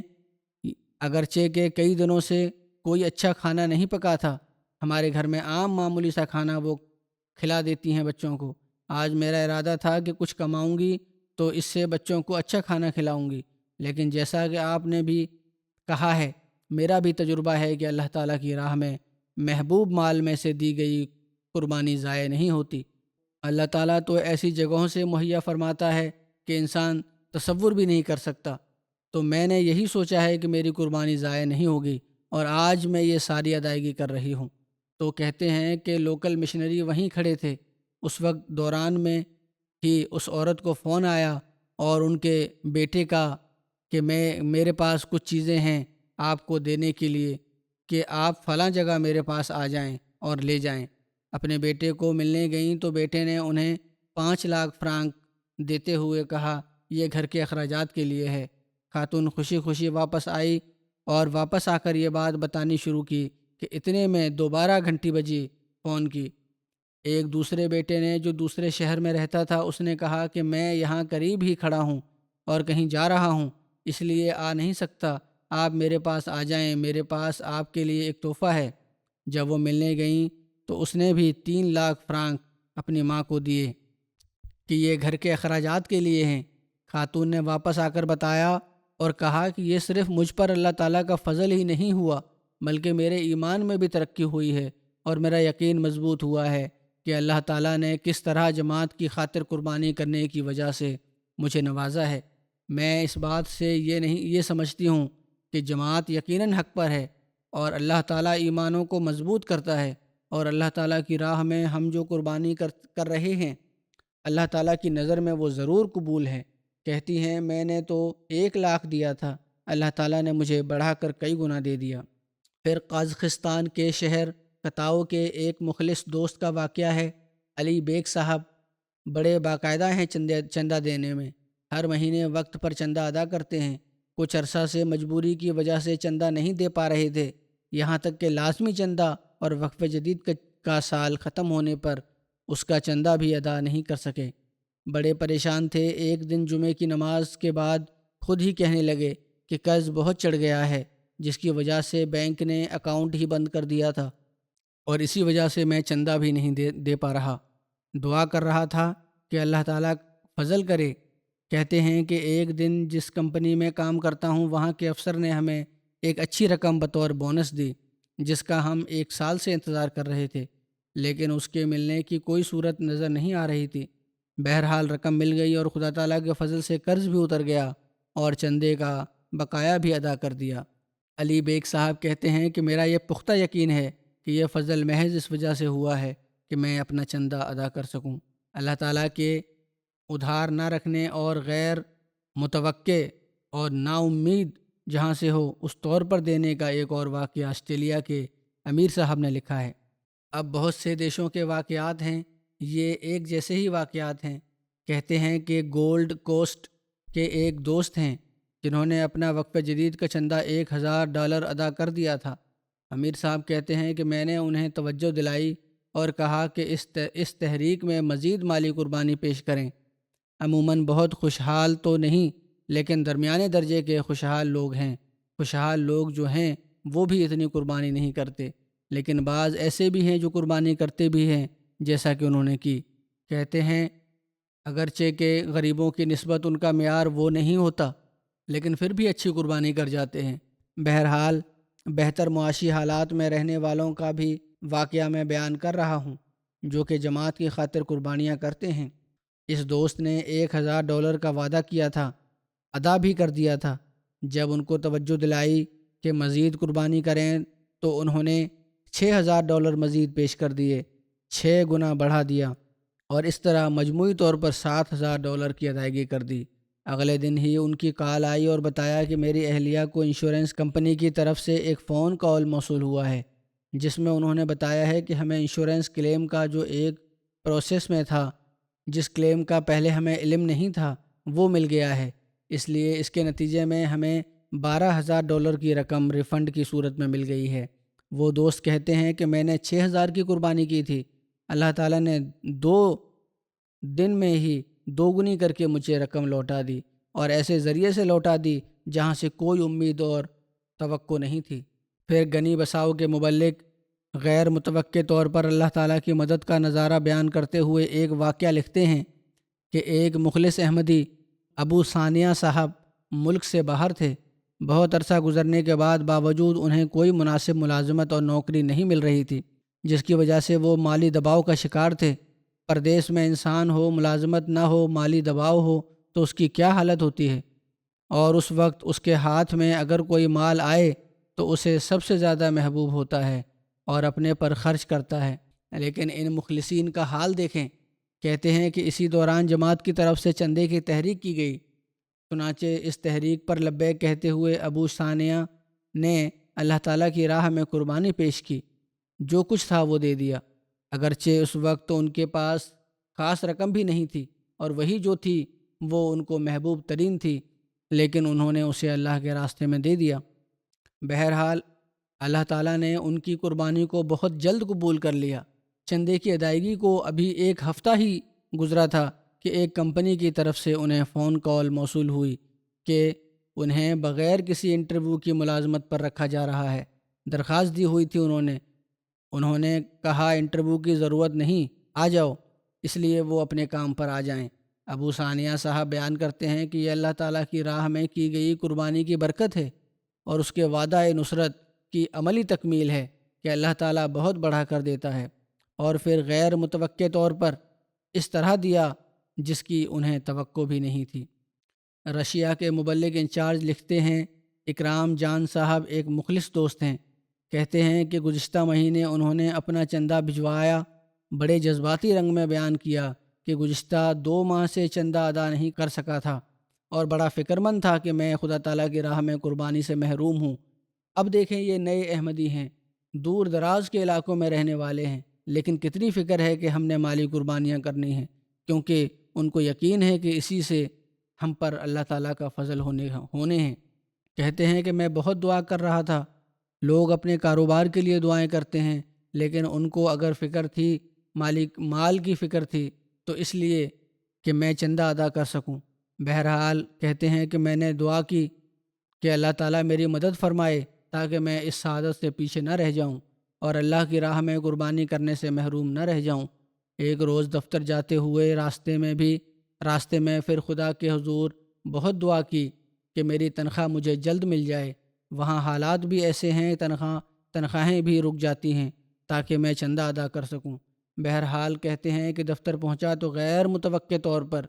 اگرچہ کہ کئی دنوں سے کوئی اچھا کھانا نہیں پکا تھا، ہمارے گھر میں عام معمولی سا کھانا وہ کھلا دیتی ہیں بچوں کو، آج میرا ارادہ تھا کہ کچھ کماؤں گی تو اس سے بچوں کو اچھا کھانا کھلاؤں گی، لیکن جیسا کہ آپ نے بھی کہا ہے، میرا بھی تجربہ ہے کہ اللہ تعالیٰ کی راہ میں محبوب مال میں سے دی گئی قربانی ضائع نہیں ہوتی۔ اللہ تعالیٰ تو ایسی جگہوں سے مہیا فرماتا ہے کہ انسان تصور بھی نہیں کر سکتا۔ تو میں نے یہی سوچا ہے کہ میری قربانی ضائع نہیں ہوگی، اور آج میں یہ ساری ادائیگی کر رہی ہوں۔ تو کہتے ہیں کہ لوکل مشنری وہیں کھڑے تھے۔ اس وقت دوران میں ہی اس عورت کو فون آیا اور ان کے بیٹے کا کہ میرے پاس کچھ چیزیں ہیں آپ کو دینے کے لیے، کہ آپ فلاں جگہ میرے پاس آ جائیں اور لے جائیں۔ اپنے بیٹے کو ملنے گئیں تو بیٹے نے انہیں 5,00,000 فرانک دیتے ہوئے کہا یہ گھر کے اخراجات کے لیے ہے۔ خاتون خوشی خوشی واپس آئی اور واپس آ کر یہ بات بتانی شروع کی کہ اتنے میں دوبارہ گھنٹی بجی فون کی۔ ایک دوسرے بیٹے نے جو دوسرے شہر میں رہتا تھا اس نے کہا کہ میں یہاں قریب ہی کھڑا ہوں اور کہیں جا رہا ہوں، اس لیے آ نہیں سکتا، آپ میرے پاس آ جائیں، میرے پاس آپ کے لیے ایک تحفہ ہے۔ جب وہ ملنے گئیں تو اس نے بھی 3,00,000 فرانک اپنی ماں کو دیے کہ یہ گھر کے اخراجات کے لیے ہیں۔ خاتون نے واپس آ کر بتایا اور کہا کہ یہ صرف مجھ پر اللہ تعالیٰ کا فضل ہی نہیں ہوا، بلکہ میرے ایمان میں بھی ترقی ہوئی ہے، اور میرا یقین مضبوط ہوا ہے کہ اللہ تعالیٰ نے کس طرح جماعت کی خاطر قربانی کرنے کی وجہ سے مجھے نوازا ہے۔ میں اس بات سے یہ سمجھتی ہوں کہ جماعت یقیناً حق پر ہے، اور اللہ تعالیٰ ایمانوں کو مضبوط کرتا ہے، اور اللہ تعالیٰ کی راہ میں ہم جو قربانی کر رہے ہیں اللہ تعالیٰ کی نظر میں وہ ضرور قبول ہے۔ کہتی ہیں میں نے تو 1,00,000 دیا تھا، اللہ تعالیٰ نے مجھے بڑھا کر کئی گنا دے دیا۔ پھر قازقستان کے شہر کتاؤ کے ایک مخلص دوست کا واقعہ ہے۔ علی بیگ صاحب بڑے باقاعدہ ہیں چندہ دینے میں، ہر مہینے وقت پر چندہ ادا کرتے ہیں۔ کچھ عرصہ سے مجبوری کی وجہ سے چندہ نہیں دے پا رہے تھے، یہاں تک کہ لازمی چندہ اور وقف جدید کا سال ختم ہونے پر اس کا چندہ بھی ادا نہیں کر سکے۔ بڑے پریشان تھے۔ ایک دن جمعے کی نماز کے بعد خود ہی کہنے لگے کہ قرض بہت چڑھ گیا ہے، جس کی وجہ سے بینک نے اکاؤنٹ ہی بند کر دیا تھا اور اسی وجہ سے میں چندہ بھی نہیں دے پا رہا۔ دعا کر رہا تھا کہ اللہ تعالیٰ فضل کرے۔ کہتے ہیں کہ ایک دن جس کمپنی میں کام کرتا ہوں وہاں کے افسر نے ہمیں ایک اچھی رقم بطور بونس دی، جس کا ہم 1 سال سے انتظار کر رہے تھے، لیکن اس کے ملنے کی کوئی صورت نظر نہیں آ رہی تھی۔ بہرحال رقم مل گئی اور خدا تعالیٰ کے فضل سے قرض بھی اتر گیا اور چندے کا بقایا بھی ادا کر دیا۔ علی بیگ صاحب کہتے ہیں کہ میرا یہ پختہ یقین ہے کہ یہ فضل محض اس وجہ سے ہوا ہے کہ میں اپنا چندہ ادا کر سکوں۔ اللہ تعالیٰ کے ادھار نہ رکھنے اور غیر متوقع اور نا امید جہاں سے ہو اس طور پر دینے کا ایک اور واقعہ آسٹریلیا کے امیر صاحب نے لکھا ہے۔ اب بہت سے دیشوں کے واقعات ہیں، یہ ایک جیسے ہی واقعات ہیں۔ کہتے ہیں کہ گولڈ کوسٹ کے ایک دوست ہیں جنہوں نے اپنا وقف جدید کا چندہ $1000 ادا کر دیا تھا۔ امیر صاحب کہتے ہیں کہ میں نے انہیں توجہ دلائی اور کہا کہ اس تحریک میں مزید مالی قربانی پیش کریں۔ عموماً بہت خوشحال تو نہیں، لیکن درمیانے درجے کے خوشحال لوگ ہیں۔ خوشحال لوگ جو ہیں وہ بھی اتنی قربانی نہیں کرتے، لیکن بعض ایسے بھی ہیں جو قربانی کرتے بھی ہیں، جیسا کہ انہوں نے کی۔ کہتے ہیں اگرچہ کہ غریبوں کی نسبت ان کا معیار وہ نہیں ہوتا، لیکن پھر بھی اچھی قربانی کر جاتے ہیں۔ بہرحال بہتر معاشی حالات میں رہنے والوں کا بھی واقعہ میں بیان کر رہا ہوں، جو کہ جماعت کی خاطر قربانیاں کرتے ہیں۔ اس دوست نے $1000 کا وعدہ کیا تھا، ادا بھی کر دیا تھا۔ جب ان کو توجہ دلائی کہ مزید قربانی کریں تو انہوں نے $6000 مزید پیش کر دیے، 6 گنا بڑھا دیا، اور اس طرح مجموعی طور پر $7000 کی ادائیگی کر دی۔ اگلے دن ہی ان کی کال آئی اور بتایا کہ میری اہلیہ کو انشورنس کمپنی کی طرف سے ایک فون کال موصول ہوا ہے، جس میں انہوں نے بتایا ہے کہ ہمیں انشورنس کلیم کا جو ایک پروسیس میں تھا، جس کلیم کا پہلے ہمیں علم نہیں تھا، وہ مل گیا ہے۔ اس لیے اس کے نتیجے میں ہمیں $12000 کی رقم ریفنڈ کی صورت میں مل گئی ہے۔ وہ دوست کہتے ہیں کہ میں نے 6000 کی قربانی کی تھی، اللہ تعالیٰ نے 2 دن میں ہی 2 گنی کر کے مجھے رقم لوٹا دی، اور ایسے ذریعے سے لوٹا دی جہاں سے کوئی امید اور توقع نہیں تھی۔ پھر گنی بساؤ کے مبلغ غیر متوقع طور پر اللہ تعالیٰ کی مدد کا نظارہ بیان کرتے ہوئے ایک واقعہ لکھتے ہیں کہ ایک مخلص احمدی ابو ثانیہ صاحب ملک سے باہر تھے۔ بہت عرصہ گزرنے کے بعد باوجود انہیں کوئی مناسب ملازمت اور نوکری نہیں مل رہی تھی، جس کی وجہ سے وہ مالی دباؤ کا شکار تھے۔ پردیس میں انسان ہو، ملازمت نہ ہو، مالی دباؤ ہو تو اس کی کیا حالت ہوتی ہے، اور اس وقت اس کے ہاتھ میں اگر کوئی مال آئے تو اسے سب سے زیادہ محبوب ہوتا ہے اور اپنے پر خرچ کرتا ہے۔ لیکن ان مخلصین کا حال دیکھیں۔ کہتے ہیں کہ اسی دوران جماعت کی طرف سے چندے کی تحریک کی گئی، چنانچہ اس تحریک پر لبیک کہتے ہوئے ابو ثانیہ نے اللہ تعالیٰ کی راہ میں قربانی پیش کی، جو کچھ تھا وہ دے دیا، اگرچہ اس وقت تو ان کے پاس خاص رقم بھی نہیں تھی، اور وہی جو تھی وہ ان کو محبوب ترین تھی، لیکن انہوں نے اسے اللہ کے راستے میں دے دیا۔ بہرحال اللہ تعالیٰ نے ان کی قربانی کو بہت جلد قبول کر لیا۔ چندے کی ادائیگی کو ابھی 1 ہفتہ ہی گزرا تھا کہ ایک کمپنی کی طرف سے انہیں فون کال موصول ہوئی کہ انہیں بغیر کسی انٹرویو کی ملازمت پر رکھا جا رہا ہے۔ درخواست دی ہوئی تھی انہوں نے کہا انٹرویو کی ضرورت نہیں، آ جاؤ، اس لیے وہ اپنے کام پر آ جائیں۔ ابو ثانیہ صاحب بیان کرتے ہیں کہ یہ اللہ تعالیٰ کی راہ میں کی گئی قربانی کی برکت ہے اور اس کے وعدہ نصرت کی عملی تکمیل ہے کہ اللہ تعالیٰ بہت بڑھا کر دیتا ہے، اور پھر غیر متوقع طور پر اس طرح دیا جس کی انہیں توقع بھی نہیں تھی۔ رشیا کے مبلغ انچارج لکھتے ہیں اکرام جان صاحب ایک مخلص دوست ہیں۔ کہتے ہیں کہ گزشتہ مہینے انہوں نے اپنا چندہ بھجوایا، بڑے جذباتی رنگ میں بیان کیا کہ گزشتہ 2 ماہ سے چندہ ادا نہیں کر سکا تھا اور بڑا فکرمند تھا کہ میں خدا تعالیٰ کی راہ میں قربانی سے محروم ہوں۔ اب دیکھیں یہ نئے احمدی ہیں دور دراز کے علاقوں میں رہنے والے ہیں، لیکن کتنی فکر ہے کہ ہم نے مالی قربانیاں کرنی ہیں، کیونکہ ان کو یقین ہے کہ اسی سے ہم پر اللہ تعالیٰ کا فضل ہونے ہیں۔ کہتے ہیں کہ میں بہت دعا کر رہا تھا۔ لوگ اپنے کاروبار کے لیے دعائیں کرتے ہیں، لیکن ان کو اگر فکر تھی، مال کی فکر تھی، تو اس لیے کہ میں چندہ ادا کر سکوں۔ بہرحال کہتے ہیں کہ میں نے دعا کی کہ اللہ تعالیٰ میری مدد فرمائے تاکہ میں اس سعادت سے پیچھے نہ رہ جاؤں اور اللہ کی راہ میں قربانی کرنے سے محروم نہ رہ جاؤں۔ ایک روز دفتر جاتے ہوئے راستے میں پھر خدا کے حضور بہت دعا کی کہ میری تنخواہ مجھے جلد مل جائے۔ وہاں حالات بھی ایسے ہیں، تنخواہیں بھی رک جاتی ہیں تاکہ میں چندہ ادا کر سکوں۔ بہرحال کہتے ہیں کہ دفتر پہنچا تو غیر متوقع طور پر،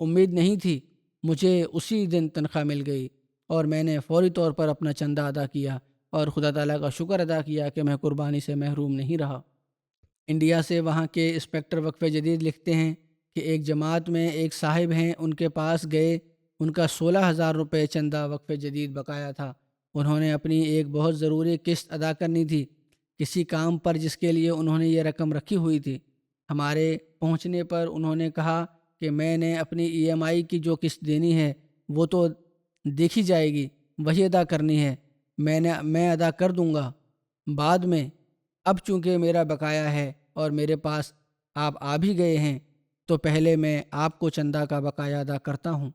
امید نہیں تھی، مجھے اسی دن تنخواہ مل گئی اور میں نے فوری طور پر اپنا چندہ ادا کیا اور خدا تعالیٰ کا شکر ادا کیا کہ میں قربانی سے محروم نہیں رہا۔ انڈیا سے وہاں کے انسپکٹر وقف جدید لکھتے ہیں کہ ایک جماعت میں ایک صاحب ہیں، ان کے پاس گئے، ان کا 16,000 روپے چندہ وقف جدید بقایا تھا۔ انہوں نے اپنی ایک بہت ضروری قسط ادا کرنی تھی، کسی کام پر جس کے لیے انہوں نے یہ رقم رکھی ہوئی تھی۔ ہمارے پہنچنے پر انہوں نے کہا کہ میں نے اپنی EMI کی جو قسط دینی ہے وہ تو دیکھی جائے گی، وہی ادا کرنی ہے، میں ادا کر دوں گا بعد میں۔ اب چونکہ میرا بقایا ہے اور میرے پاس آپ آ بھی گئے ہیں تو پہلے میں آپ کو چندہ کا بقایا ادا کرتا ہوں۔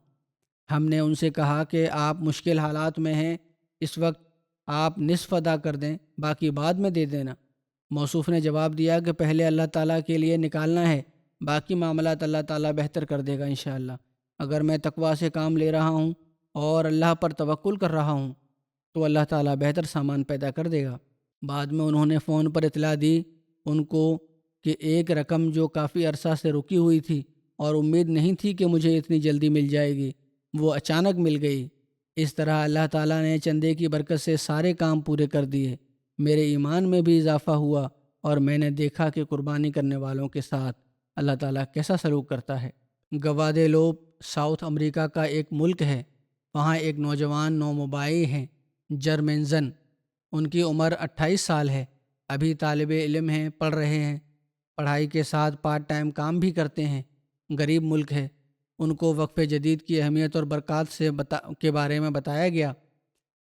ہم نے ان سے کہا کہ آپ مشکل حالات میں ہیں، اس وقت آپ نصف ادا کر دیں، باقی بعد میں دے دینا۔ موصوف نے جواب دیا کہ پہلے اللہ تعالیٰ کے لیے نکالنا ہے، باقی معاملات اللہ تعالیٰ بہتر کر دے گا انشاءاللہ۔ اگر میں تقویٰ سے کام لے رہا ہوں اور اللہ پر توکل کر رہا ہوں تو اللہ تعالیٰ بہتر سامان پیدا کر دے گا۔ بعد میں انہوں نے فون پر اطلاع دی ان کو کہ ایک رقم جو کافی عرصہ سے رکی ہوئی تھی اور امید نہیں تھی کہ مجھے اتنی جلدی مل جائے گی، وہ اچانک مل گئی۔ اس طرح اللہ تعالیٰ نے چندے کی برکت سے سارے کام پورے کر دیے۔ میرے ایمان میں بھی اضافہ ہوا اور میں نے دیکھا کہ قربانی کرنے والوں کے ساتھ اللہ تعالیٰ کیسا سلوک کرتا ہے۔ گواڈیلوپ ساؤتھ امریکہ کا ایک ملک ہے۔ وہاں ایک نوجوان نوموبائی ہیں، جرمنزن۔ ان کی عمر 28 سال ہے، ابھی طالب علم ہیں، پڑھ رہے ہیں، پڑھائی کے ساتھ پارٹ ٹائم کام بھی کرتے ہیں۔ غریب ملک ہے۔ ان کو وقف جدید کی اہمیت اور برکات کے بارے میں بتایا گیا۔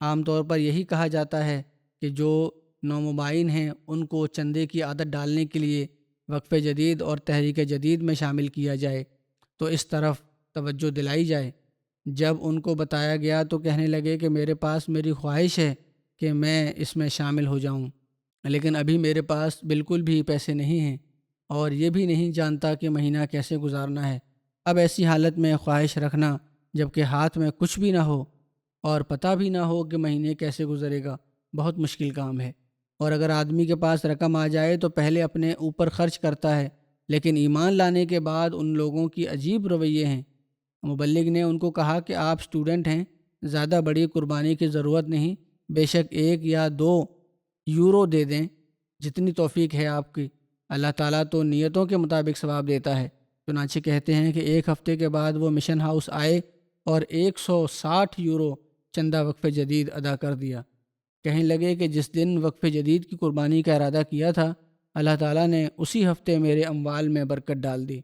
عام طور پر یہی کہا جاتا ہے کہ جو نومبائن ہیں ان کو چندے کی عادت ڈالنے کے لیے وقف جدید اور تحریک جدید میں شامل کیا جائے تو اس طرف توجہ دلائی جائے۔ جب ان کو بتایا گیا تو کہنے لگے کہ میری خواہش ہے کہ میں اس میں شامل ہو جاؤں، لیکن ابھی میرے پاس بالکل بھی پیسے نہیں ہیں اور یہ بھی نہیں جانتا کہ مہینہ کیسے گزارنا ہے۔ اب ایسی حالت میں خواہش رکھنا جبکہ ہاتھ میں کچھ بھی نہ ہو اور پتہ بھی نہ ہو کہ مہینے کیسے گزرے گا، بہت مشکل کام ہے۔ اور اگر آدمی کے پاس رقم آ جائے تو پہلے اپنے اوپر خرچ کرتا ہے، لیکن ایمان لانے کے بعد ان لوگوں کی عجیب رویے ہیں۔ مبلغ نے ان کو کہا کہ آپ اسٹوڈنٹ ہیں، زیادہ بڑی قربانی کی ضرورت نہیں، بے شک 1 یا 2 یورو دے دیں، جتنی توفیق ہے آپ کی، اللہ تعالیٰ تو نیتوں کے مطابق ثواب دیتا ہے۔ چنانچہ کہتے ہیں کہ 1 ہفتے کے بعد وہ مشن ہاؤس آئے اور 160 یورو چندہ وقف جدید ادا کر دیا۔ کہنے لگے کہ جس دن وقف جدید کی قربانی کا ارادہ کیا تھا، اللہ تعالیٰ نے اسی ہفتے میرے اموال میں برکت ڈال دی۔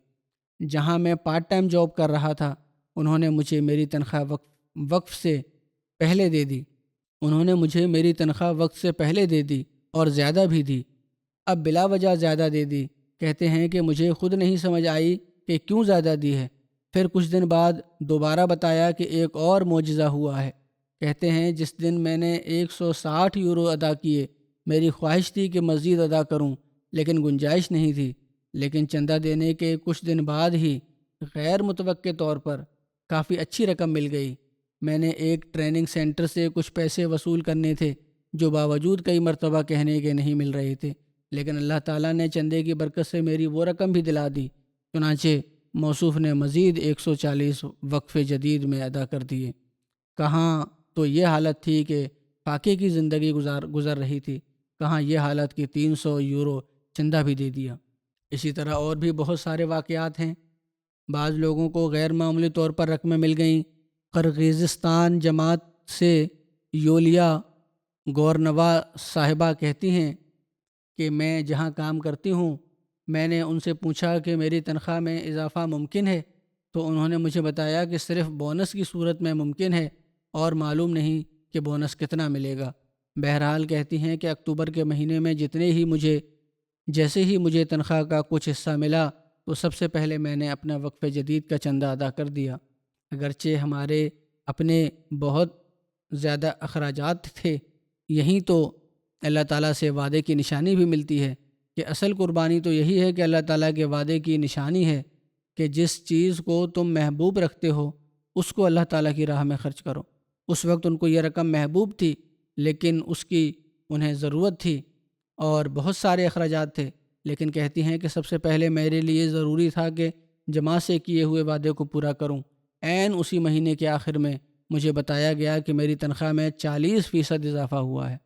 جہاں میں پارٹ ٹائم جاب کر رہا تھا، انہوں نے مجھے میری تنخواہ وقف سے پہلے دے دی اور زیادہ بھی دی۔ اب بلا وجہ زیادہ دے دی۔ کہتے ہیں کہ مجھے خود نہیں سمجھ آئی کہ کیوں زیادہ دی ہے۔ پھر کچھ دن بعد دوبارہ بتایا کہ ایک اور معجزہ ہوا ہے۔ کہتے ہیں جس دن میں نے 160 یورو ادا کیے، میری خواہش تھی کہ مزید ادا کروں، لیکن گنجائش نہیں تھی۔ لیکن چندہ دینے کے کچھ دن بعد ہی غیر متوقع طور پر کافی اچھی رقم مل گئی۔ میں نے ایک ٹریننگ سینٹر سے کچھ پیسے وصول کرنے تھے جو باوجود کئی مرتبہ کہنے کے نہیں مل رہے تھے، لیکن اللہ تعالیٰ نے چندے کی برکت سے میری وہ رقم بھی دلا دی۔ چنانچہ موصوف نے مزید 140 وقف جدید میں ادا کر دیے۔ کہاں تو یہ حالت تھی کہ فاقے کی زندگی گزر رہی تھی، کہاں یہ حالت کہ 300 یورو چندہ بھی دے دیا۔ اسی طرح اور بھی بہت سارے واقعات ہیں۔ بعض لوگوں کو غیر معمولی طور پر رقمیں مل گئیں۔ قرقیزستان جماعت سے یولیا گورنوا صاحبہ کہتی ہیں کہ میں جہاں کام کرتی ہوں میں نے ان سے پوچھا کہ میری تنخواہ میں اضافہ ممکن ہے، تو انہوں نے مجھے بتایا کہ صرف بونس کی صورت میں ممکن ہے اور معلوم نہیں کہ بونس کتنا ملے گا۔ بہرحال کہتی ہیں کہ اکتوبر کے مہینے میں جیسے ہی مجھے تنخواہ کا کچھ حصہ ملا تو سب سے پہلے میں نے اپنا وقف جدید کا چندہ ادا کر دیا۔ اگرچہ ہمارے اپنے بہت زیادہ اخراجات تھے، یہیں تو اللہ تعالیٰ سے وعدے کی نشانی بھی ملتی ہے کہ اصل قربانی تو یہی ہے کہ اللہ تعالیٰ کے وعدے کی نشانی ہے کہ جس چیز کو تم محبوب رکھتے ہو اس کو اللہ تعالیٰ کی راہ میں خرچ کرو۔ اس وقت ان کو یہ رقم محبوب تھی، لیکن اس کی انہیں ضرورت تھی اور بہت سارے اخراجات تھے، لیکن کہتی ہیں کہ سب سے پہلے میرے لیے ضروری تھا کہ جماعت سے کیے ہوئے وعدے کو پورا کروں۔ عین اسی مہینے کے آخر میں مجھے بتایا گیا کہ میری تنخواہ میں 40% اضافہ ہوا ہے،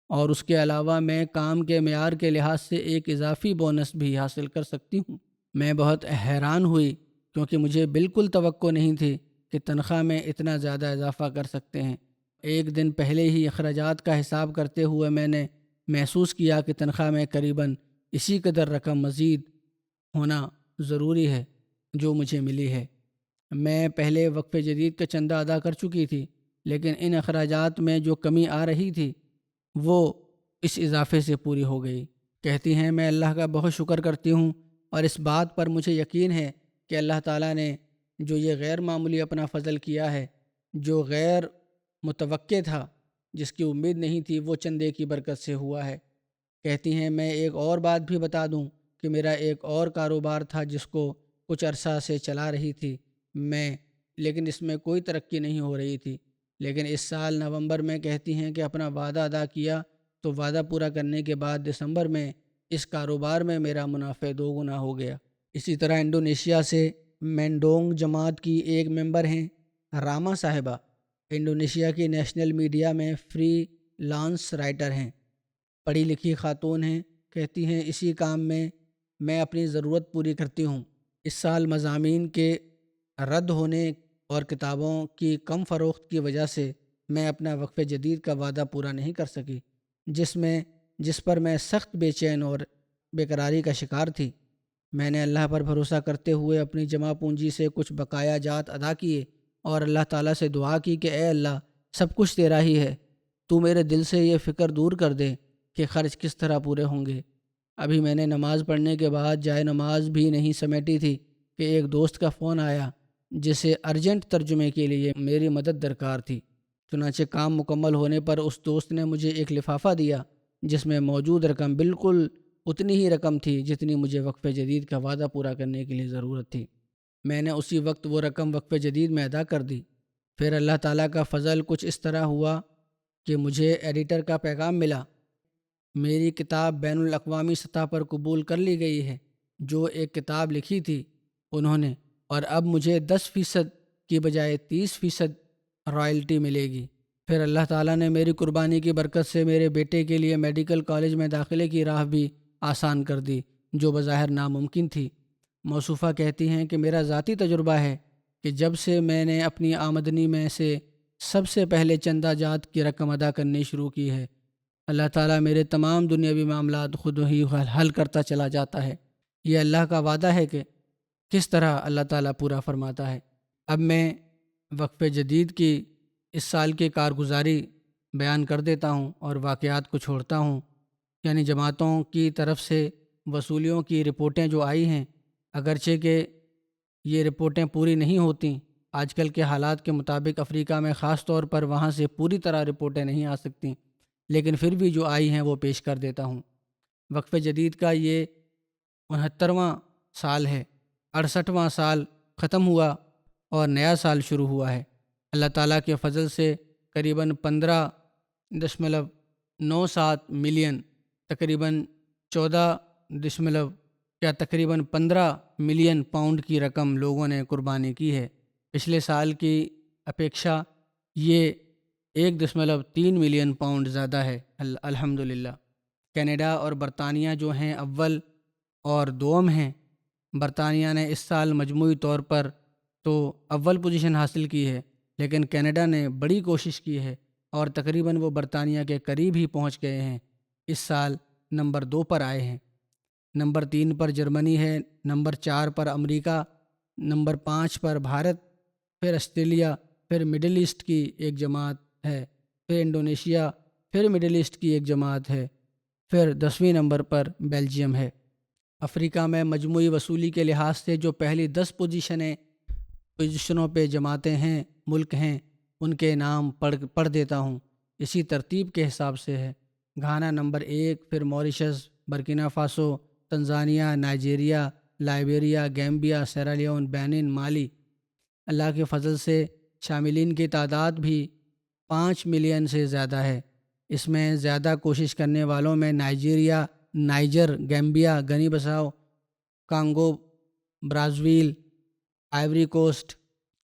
اور اس کے علاوہ میں کام کے معیار کے لحاظ سے ایک اضافی بونس بھی حاصل کر سکتی ہوں۔ میں بہت حیران ہوئی کیونکہ مجھے بالکل توقع نہیں تھی کہ تنخواہ میں اتنا زیادہ اضافہ کر سکتے ہیں۔ ایک دن پہلے ہی اخراجات کا حساب کرتے ہوئے میں نے محسوس کیا کہ تنخواہ میں قریباً اسی قدر رقم مزید ہونا ضروری ہے جو مجھے ملی ہے۔ میں پہلے وقف جدید کا چندہ ادا کر چکی تھی، لیکن ان اخراجات میں جو کمی آ رہی تھی وہ اس اضافے سے پوری ہو گئی۔ کہتی ہیں میں اللہ کا بہت شکر کرتی ہوں اور اس بات پر مجھے یقین ہے کہ اللہ تعالیٰ نے جو یہ غیر معمولی اپنا فضل کیا ہے، جو غیر متوقع تھا، جس کی امید نہیں تھی، وہ چندے کی برکت سے ہوا ہے۔ کہتی ہیں میں ایک اور بات بھی بتا دوں کہ میرا ایک اور کاروبار تھا جس کو کچھ عرصہ سے چلا رہی تھی میں، لیکن اس میں کوئی ترقی نہیں ہو رہی تھی، لیکن اس سال نومبر میں کہتی ہیں کہ اپنا وعدہ ادا کیا تو وعدہ پورا کرنے کے بعد دسمبر میں اس کاروبار میں میرا منافع 2 گنا ہو گیا۔ اسی طرح انڈونیشیا سے مینڈونگ جماعت کی ایک ممبر ہیں راما صاحبہ، انڈونیشیا کی نیشنل میڈیا میں فری لانس رائٹر ہیں، پڑھی لکھی خاتون ہیں۔ کہتی ہیں اسی کام میں اپنی ضرورت پوری کرتی ہوں۔ اس سال مضامین کے رد ہونے اور کتابوں کی کم فروخت کی وجہ سے میں اپنا وقف جدید کا وعدہ پورا نہیں کر سکی، جس پر میں سخت بے چین اور بیقراری کا شکار تھی۔ میں نے اللہ پر بھروسہ کرتے ہوئے اپنی جمع پونجی سے کچھ بقایا جات ادا کیے اور اللہ تعالیٰ سے دعا کی کہ اے اللہ، سب کچھ تیرا ہی ہے، تو میرے دل سے یہ فکر دور کر دے کہ خرچ کس طرح پورے ہوں گے۔ ابھی میں نے نماز پڑھنے کے بعد جائے نماز بھی نہیں سمیٹی تھی کہ ایک دوست کا فون آیا جسے ارجنٹ ترجمے کے لیے میری مدد درکار تھی۔ چنانچہ کام مکمل ہونے پر اس دوست نے مجھے ایک لفافہ دیا جس میں موجود رقم بالکل اتنی ہی رقم تھی جتنی مجھے وقف جدید کا وعدہ پورا کرنے کے لیے ضرورت تھی۔ میں نے اسی وقت وہ رقم وقف جدید میں ادا کر دی۔ پھر اللہ تعالیٰ کا فضل کچھ اس طرح ہوا کہ مجھے ایڈیٹر کا پیغام ملا، میری کتاب بین الاقوامی سطح پر قبول کر لی گئی ہے۔ جو ایک کتاب لکھی تھی انہوں نے، اور اب مجھے 10% کی بجائے 30% رائلٹی ملے گی۔ پھر اللہ تعالیٰ نے میری قربانی کی برکت سے میرے بیٹے کے لیے میڈیکل کالج میں داخلے کی راہ بھی آسان کر دی، جو بظاہر ناممکن تھی۔ موصوفہ کہتی ہیں کہ میرا ذاتی تجربہ ہے کہ جب سے میں نے اپنی آمدنی میں سے سب سے پہلے چندہ جات کی رقم ادا کرنی شروع کی ہے، اللہ تعالیٰ میرے تمام دنیاوی معاملات خود ہی حل کرتا چلا جاتا ہے۔ یہ اللہ کا وعدہ ہے کہ کس طرح اللہ تعالیٰ پورا فرماتا ہے۔ اب میں وقف جدید کی اس سال کی کارگزاری بیان کر دیتا ہوں اور واقعات کو چھوڑتا ہوں، یعنی جماعتوں کی طرف سے وصولیوں کی رپورٹیں جو آئی ہیں، اگرچہ کہ یہ رپورٹیں پوری نہیں ہوتیں، آج کل کے حالات کے مطابق افریقہ میں خاص طور پر وہاں سے پوری طرح رپورٹیں نہیں آ سکتیں، لیکن پھر بھی جو آئی ہیں وہ پیش کر دیتا ہوں۔ وقف جدید کا یہ 69واں سال ہے، 68واں سال ختم ہوا اور نیا سال شروع ہوا ہے۔ اللہ تعالیٰ کے فضل سے قریباً 15.97 ملین، تقریباً 15 ملین پاؤنڈ کی رقم لوگوں نے قربانی کی ہے۔ پچھلے سال کی اپیکشا یہ 1.3 ملین پاؤنڈ زیادہ ہے، الحمدللہ۔ کینیڈا اور برطانیہ جو ہیں اول اور دوم ہیں۔ برطانیہ نے اس سال مجموعی طور پر تو اول پوزیشن حاصل کی ہے، لیکن کینیڈا نے بڑی کوشش کی ہے اور تقریباً وہ برطانیہ کے قریب ہی پہنچ گئے ہیں۔ اس سال نمبر 2 پر آئے ہیں۔ نمبر 3 پر جرمنی ہے، نمبر 4 پر امریکہ، نمبر 5 پر بھارت، پھر آسٹریلیا، پھر مڈل ایسٹ کی ایک جماعت ہے، پھر انڈونیشیا، پھر مڈل ایسٹ کی ایک جماعت ہے، پھر 10ویں نمبر پر بیلجیم ہے۔ افریقہ میں مجموعی وصولی کے لحاظ سے جو پہلی 10 پوزیشنوں پہ جماعتیں ہیں، ملک ہیں، ان کے نام پڑھ دیتا ہوں، اسی ترتیب کے حساب سے ہے۔ گھانا نمبر 1، پھر Mauritius, Burkina Faso, Tanzania, Nigeria, Liberia, Gambia, Sierra Leone, Benin, مالی۔ اللہ کے فضل سے شاملین کی تعداد بھی 5 ملین سے زیادہ ہے۔ اس میں زیادہ کوشش کرنے والوں میں Nigeria, Niger, Gambia, Guinea Bissau, Congo Brazzaville, Ivory Coast,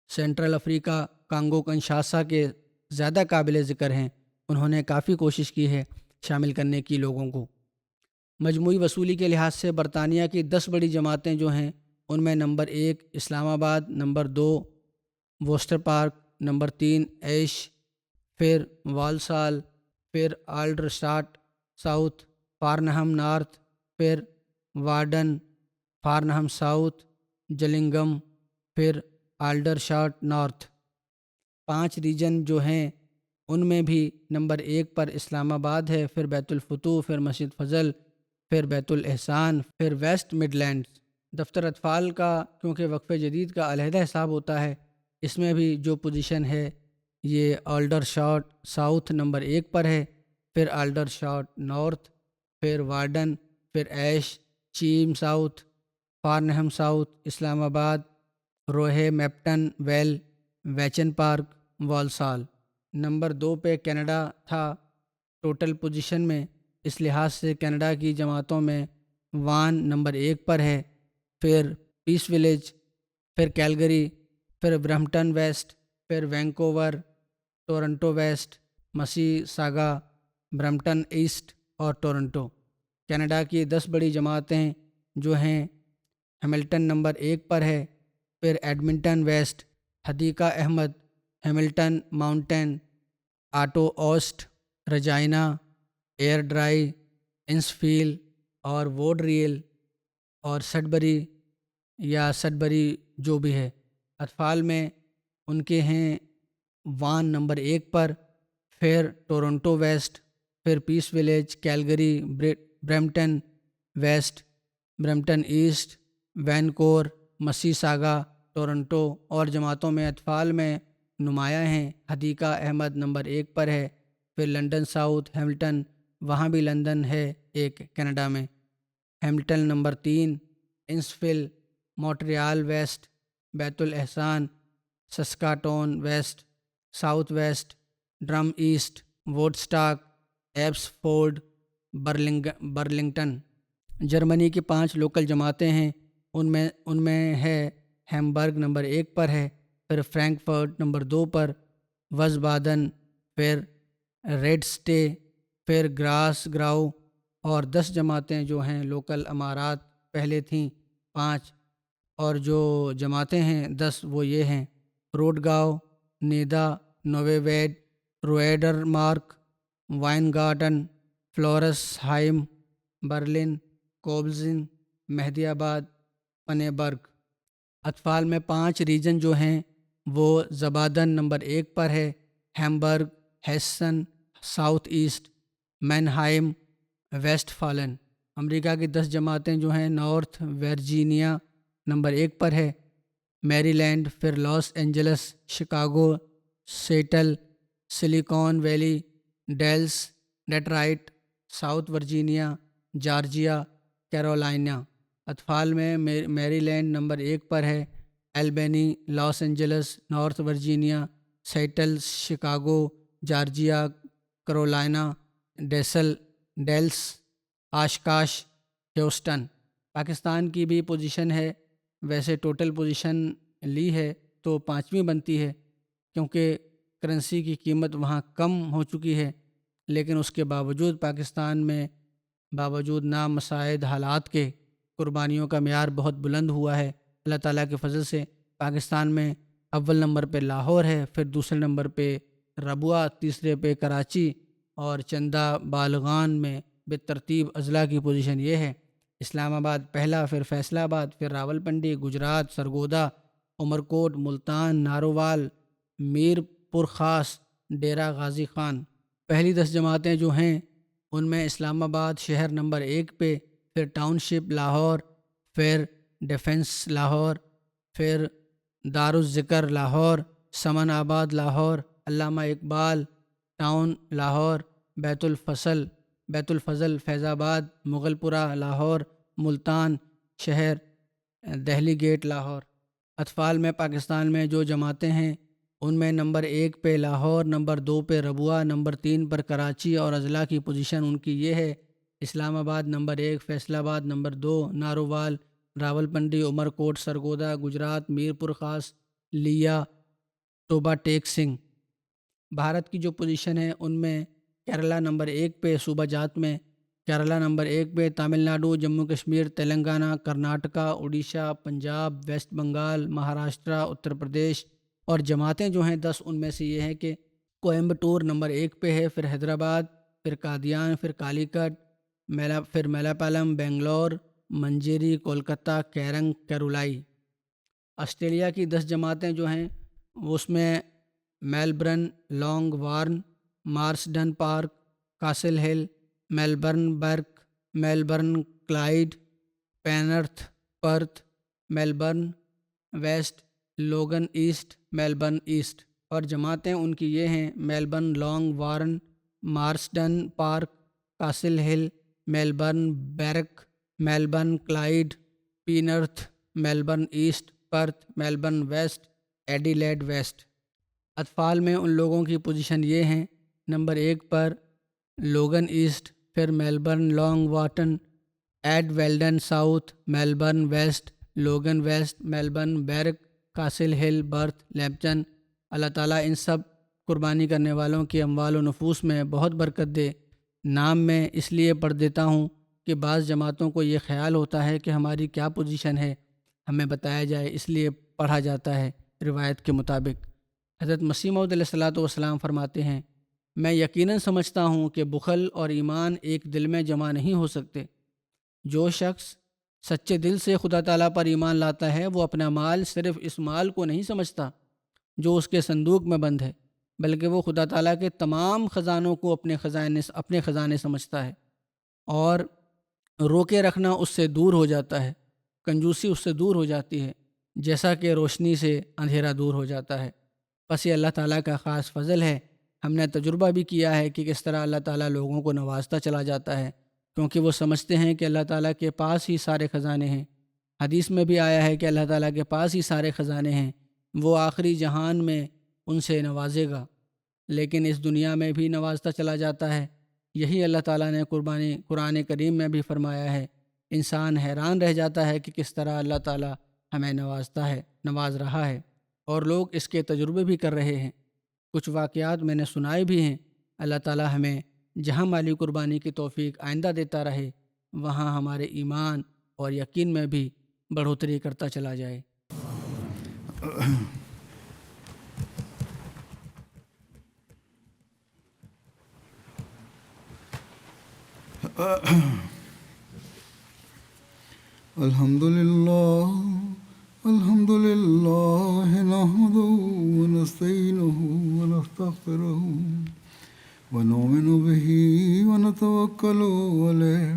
Central Africa, Congo Kinshasa کے زیادہ قابل ذکر ہیں۔ انہوں نے کافی کوشش کی ہے شامل کرنے کی لوگوں کو۔ مجموعی وصولی کے لحاظ سے برطانیہ کی 10 بڑی جماعتیں جو ہیں، ان میں نمبر 1 اسلام آباد، نمبر 2 ووسٹر پارک، نمبر 3 ایش، پھر والسال، پھر آلڈرسٹاٹ ساؤتھ، فارنہم نارتھ، پھر وارڈن، فارنہم ساؤتھ، جلنگم، پھر آلڈرشاٹ نارتھ۔ 5 ریجن جو ہیں ان میں بھی نمبر 1 پر اسلام آباد ہے، پھر بیت الفتوح، پھر مسجد فضل، پھر بیت الاحسان، پھر ویسٹ مڈ لینڈز۔ دفتر اطفال کا کیونکہ وقف جدید کا علیحدہ حساب ہوتا ہے، اس میں بھی جو پوزیشن ہے یہ آلڈرشاٹ ساؤتھ نمبر 1 پر ہے، پھر آلڈرشاٹ نارتھ، پھر وارڈن، پھر ایش، چیم ساؤتھ، فارنہم ساؤتھ، اسلام آباد، روہے، میپٹن، ویل، ویچن پارک، والسال۔ نمبر 2 پہ کینیڈا تھا ٹوٹل پوزیشن میں، اس لحاظ سے کینیڈا کی جماعتوں میں وان نمبر 1 پر ہے، پھر پیس ولیج، پھر کیلگری، پھر برمپٹن ویسٹ، پھر وینکوور، ٹورنٹو ویسٹ، مسی ساگا، برمپٹن ایسٹ اور ٹورنٹو۔ کینیڈا کی 10 بڑی جماعتیں جو ہیں، ہیملٹن نمبر 1 پر ہے، پھر Edmonton West, Hadiqa Ahmad, Hamilton Mountain, آٹو اوسٹ، رجائنا، ایئر ڈرائی، انسفیل اور ووڈ ریل اور سڈبری یا سڈبری جو بھی ہے۔ اطفال میں ان کے ہیں وان نمبر 1 پر، پھر ٹورنٹو ویسٹ، پھر Peace Village, Calgary, Brampton West, Brampton East, Vancouver, Mississauga, Toronto. اور جماعتوں میں اطفال میں نمایاں ہیں، حدیقہ احمد نمبر 1 پر ہے، پھر لنڈن ساؤتھ، ہیملٹن، وہاں بھی لندن ہے ایک کینیڈا میں، Hamilton number 3، Innisfil, Montreal West, Baitul Ihsan, Saskatoon West, South West, Durham East, Woodstock, Abbotsford, Burlington. Germany کی 5 لوکل جماعتیں ہیں، ان میں ہے ہیمبرگ نمبر 1 پر ہے، پھر فرینکفرٹ نمبر 2 پر، وزبادن، پھر ریڈسٹے، پھر گراس گراؤ۔ اور 10 جماعتیں جو ہیں لوکل امارات پہلے تھیں 5، اور جو جماعتیں ہیں 10 وہ یہ ہیں: روڈ گاؤ، نیدا، نووے ویڈ، رویڈر مارک، وائن گارڈن، فلورس ہائم، برلن، کوبزن، مہدی آباد، پنیبرگ۔ اطفال میں 5 ریجن جو ہیں وہ زبادن نمبر 1 پر ہے، Hamburg, ہیسن، south asset, مینہائم، waste fallen. امریکہ کی 10 جماعتیں جو ہیں، نارتھ ورجینیا نمبر 1 پر ہے، میری لینڈ، پھر Los Angeles, Chicago, Seattle, Silicon Valley, Dallas, Detroit, South Virginia, Georgia, Carolina. اطفال میں میری لینڈ نمبر 1 پر ہے، Albany, Los Angeles, North Virginia, Seattle, Chicago, Georgia, Carolina, Dallas, Oshkosh, Houston. Pakistan کی بھی position ہے، ویسے ٹوٹل پوزیشن لی ہے تو 5ویں بنتی ہے، کیونکہ کرنسی کی قیمت وہاں کم ہو چکی ہے، لیکن اس کے باوجود پاکستان میں باوجود نامساعد حالات کے قربانیوں کا معیار بہت بلند ہوا ہے۔ اللہ تعالیٰ کے فضل سے پاکستان میں اول نمبر پہ لاہور ہے، پھر دوسرے نمبر پہ ربوہ، تیسرے پہ کراچی اور چندہ بالغان میں بالترتیب اضلاع کی پوزیشن یہ ہے: اسلام آباد پہلا، پھر فیصلہ آباد، پھر راولپنڈی، گجرات، سرگودا، عمرکوٹ، ملتان، نارووال، میر پور خاص، ڈیرہ غازی خان۔ پہلی 10 جماعتیں جو ہیں ان میں اسلام آباد شہر نمبر 1 پہ، پھر ٹاؤن شپ لاہور، پھر ڈیفنس لاہور، پھر دارالذکر لاہور، سمن آباد لاہور، علامہ اقبال ٹاؤن لاہور، بیت الفضل فیض آباد، مغل پورہ لاہور، ملتان شہر، دہلی گیٹ لاہور۔ اطفال میں پاکستان میں جو جماعتیں ہیں ان میں نمبر 1 پہ لاہور، نمبر 2 پہ ربوہ، نمبر 3 پر کراچی، اور اضلاع کی پوزیشن ان کی یہ ہے: اسلام آباد نمبر 1، فیصل آباد نمبر 2، نارووال، راولپنڈی، عمرکوٹ، سرگودا، گجرات، میر پور خاص، لیا، ٹوبا ٹیک سنگھ۔ بھارت کی جو پوزیشن ہے ان میں کیرلا نمبر 1 پہ صوبہ جات میں، کیرلا نمبر 1 پہ تامل ناڈو، جموں کشمیر، تلنگانہ، کرناٹکا، اڑیسہ، پنجاب، ویسٹ بنگال، مہاراشٹرا، اتر پردیش۔ اور جماعتیں جو ہیں 10 ان میں سے یہ ہے کہ کوئمبٹور نمبر 1 پہ ہے، پھر حیدرآباد، پھر قادیان، پھر کالی کٹ، پھر میلاپالم، بنگلور، منجیری، کولکتہ، کیرنگ، کیرولائی۔ آسٹریلیا کی 10 جماعتیں جو ہیں اس میں Melbourne, Langwarrin, Marsden Park, Castle Hill, Melbourne Berwick, Melbourne Clyde, Penrith, Perth, Melbourne West, Logan East, Melbourne East. اور جماعتیں ان کی یہ ہیں: Melbourne, Langwarrin, Marsden Park, Castle Hill, Melbourne Berwick, Melbourne Clyde, Penrith, Melbourne East, Perth, Melbourne West, Adelaide West. اطفال میں ان لوگوں کی پوزیشن یہ ہیں: نمبر 1 پر لوگن ایسٹ، پھر Melbourne Langwarrin, Adelaide South, Melbourne West, Logan West, Melbourne Berwick, Castle Hill, Perth, لیمپٹن۔ اللہ تعالیٰ ان سب قربانی کرنے والوں کی اموال و نفوس میں بہت برکت دے۔ نام میں اس لیے پڑھ دیتا ہوں کہ بعض جماعتوں کو یہ خیال ہوتا ہے کہ ہماری کیا پوزیشن ہے، ہمیں بتایا جائے، اس لیے پڑھا جاتا ہے روایت کے مطابق۔ حضرت مسیح موعود علیہ الصلوۃ والسلام فرماتے ہیں: میں یقیناً سمجھتا ہوں کہ بخل اور ایمان ایک دل میں جمع نہیں ہو سکتے۔ جو شخص سچے دل سے خدا تعالیٰ پر ایمان لاتا ہے وہ اپنا مال صرف اس مال کو نہیں سمجھتا جو اس کے صندوق میں بند ہے، بلکہ وہ خدا تعالیٰ کے تمام خزانوں کو اپنے خزانے سمجھتا ہے، اور روکے رکھنا اس سے دور ہو جاتا ہے، کنجوسی اس سے دور ہو جاتی ہے، جیسا کہ روشنی سے اندھیرا دور ہو جاتا ہے۔ بس یہ اللہ تعالیٰ کا خاص فضل ہے۔ ہم نے تجربہ بھی کیا ہے کہ کس طرح اللہ تعالیٰ لوگوں کو نوازتا چلا جاتا ہے، کیونکہ وہ سمجھتے ہیں کہ اللہ تعالیٰ کے پاس ہی سارے خزانے ہیں۔ حدیث میں بھی آیا ہے کہ اللہ تعالیٰ کے پاس ہی سارے خزانے ہیں، وہ آخری جہان میں ان سے نوازے گا، لیکن اس دنیا میں بھی نوازتا چلا جاتا ہے۔ یہی اللہ تعالیٰ نے قرآن کریم میں بھی فرمایا ہے۔ انسان حیران رہ جاتا ہے کہ کس طرح اللہ تعالیٰ ہمیں نواز رہا ہے، اور لوگ اس کے تجربے بھی کر رہے ہیں۔ کچھ واقعات میں نے سنائے بھی ہیں۔ اللہ تعالیٰ ہمیں جہاں مالی قربانی کی توفیق آئندہ دیتا رہے، وہاں ہمارے ایمان اور یقین میں بھی بڑھوتری کرتا چلا جائے۔ الحمد للہ نحمده ونستعینه ونستغفره ونؤمن به ونتوکل علیہ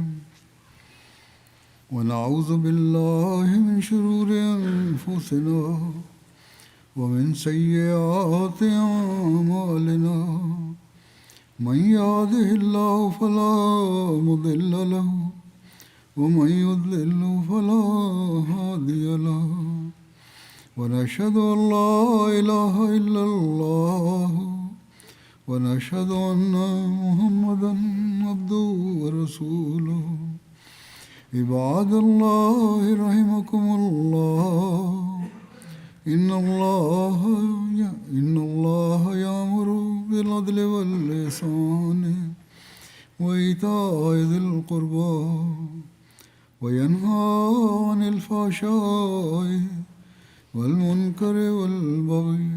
ونعوذ باللہ من شرور انفسنا ومن سیئات اعمالنا من يهده الله فلا مضل له ومن يضلل فلا هادي له ونشهد أن لا إله إلا الله ونشهد أن محمدا عبده ورسوله عباد الله رحمكم الله إن الله يأمر بالعدل والإحسان وإيتاء ذي القربى وينهى عن الفحشاء والمنكر والبغي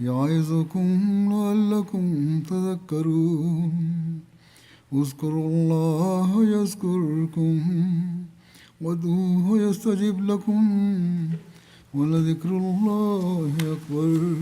يعظكم لعلكم تذكرون اذكروا الله يذكركم وادعوه يستجب لكم ولذكر الله أكبر.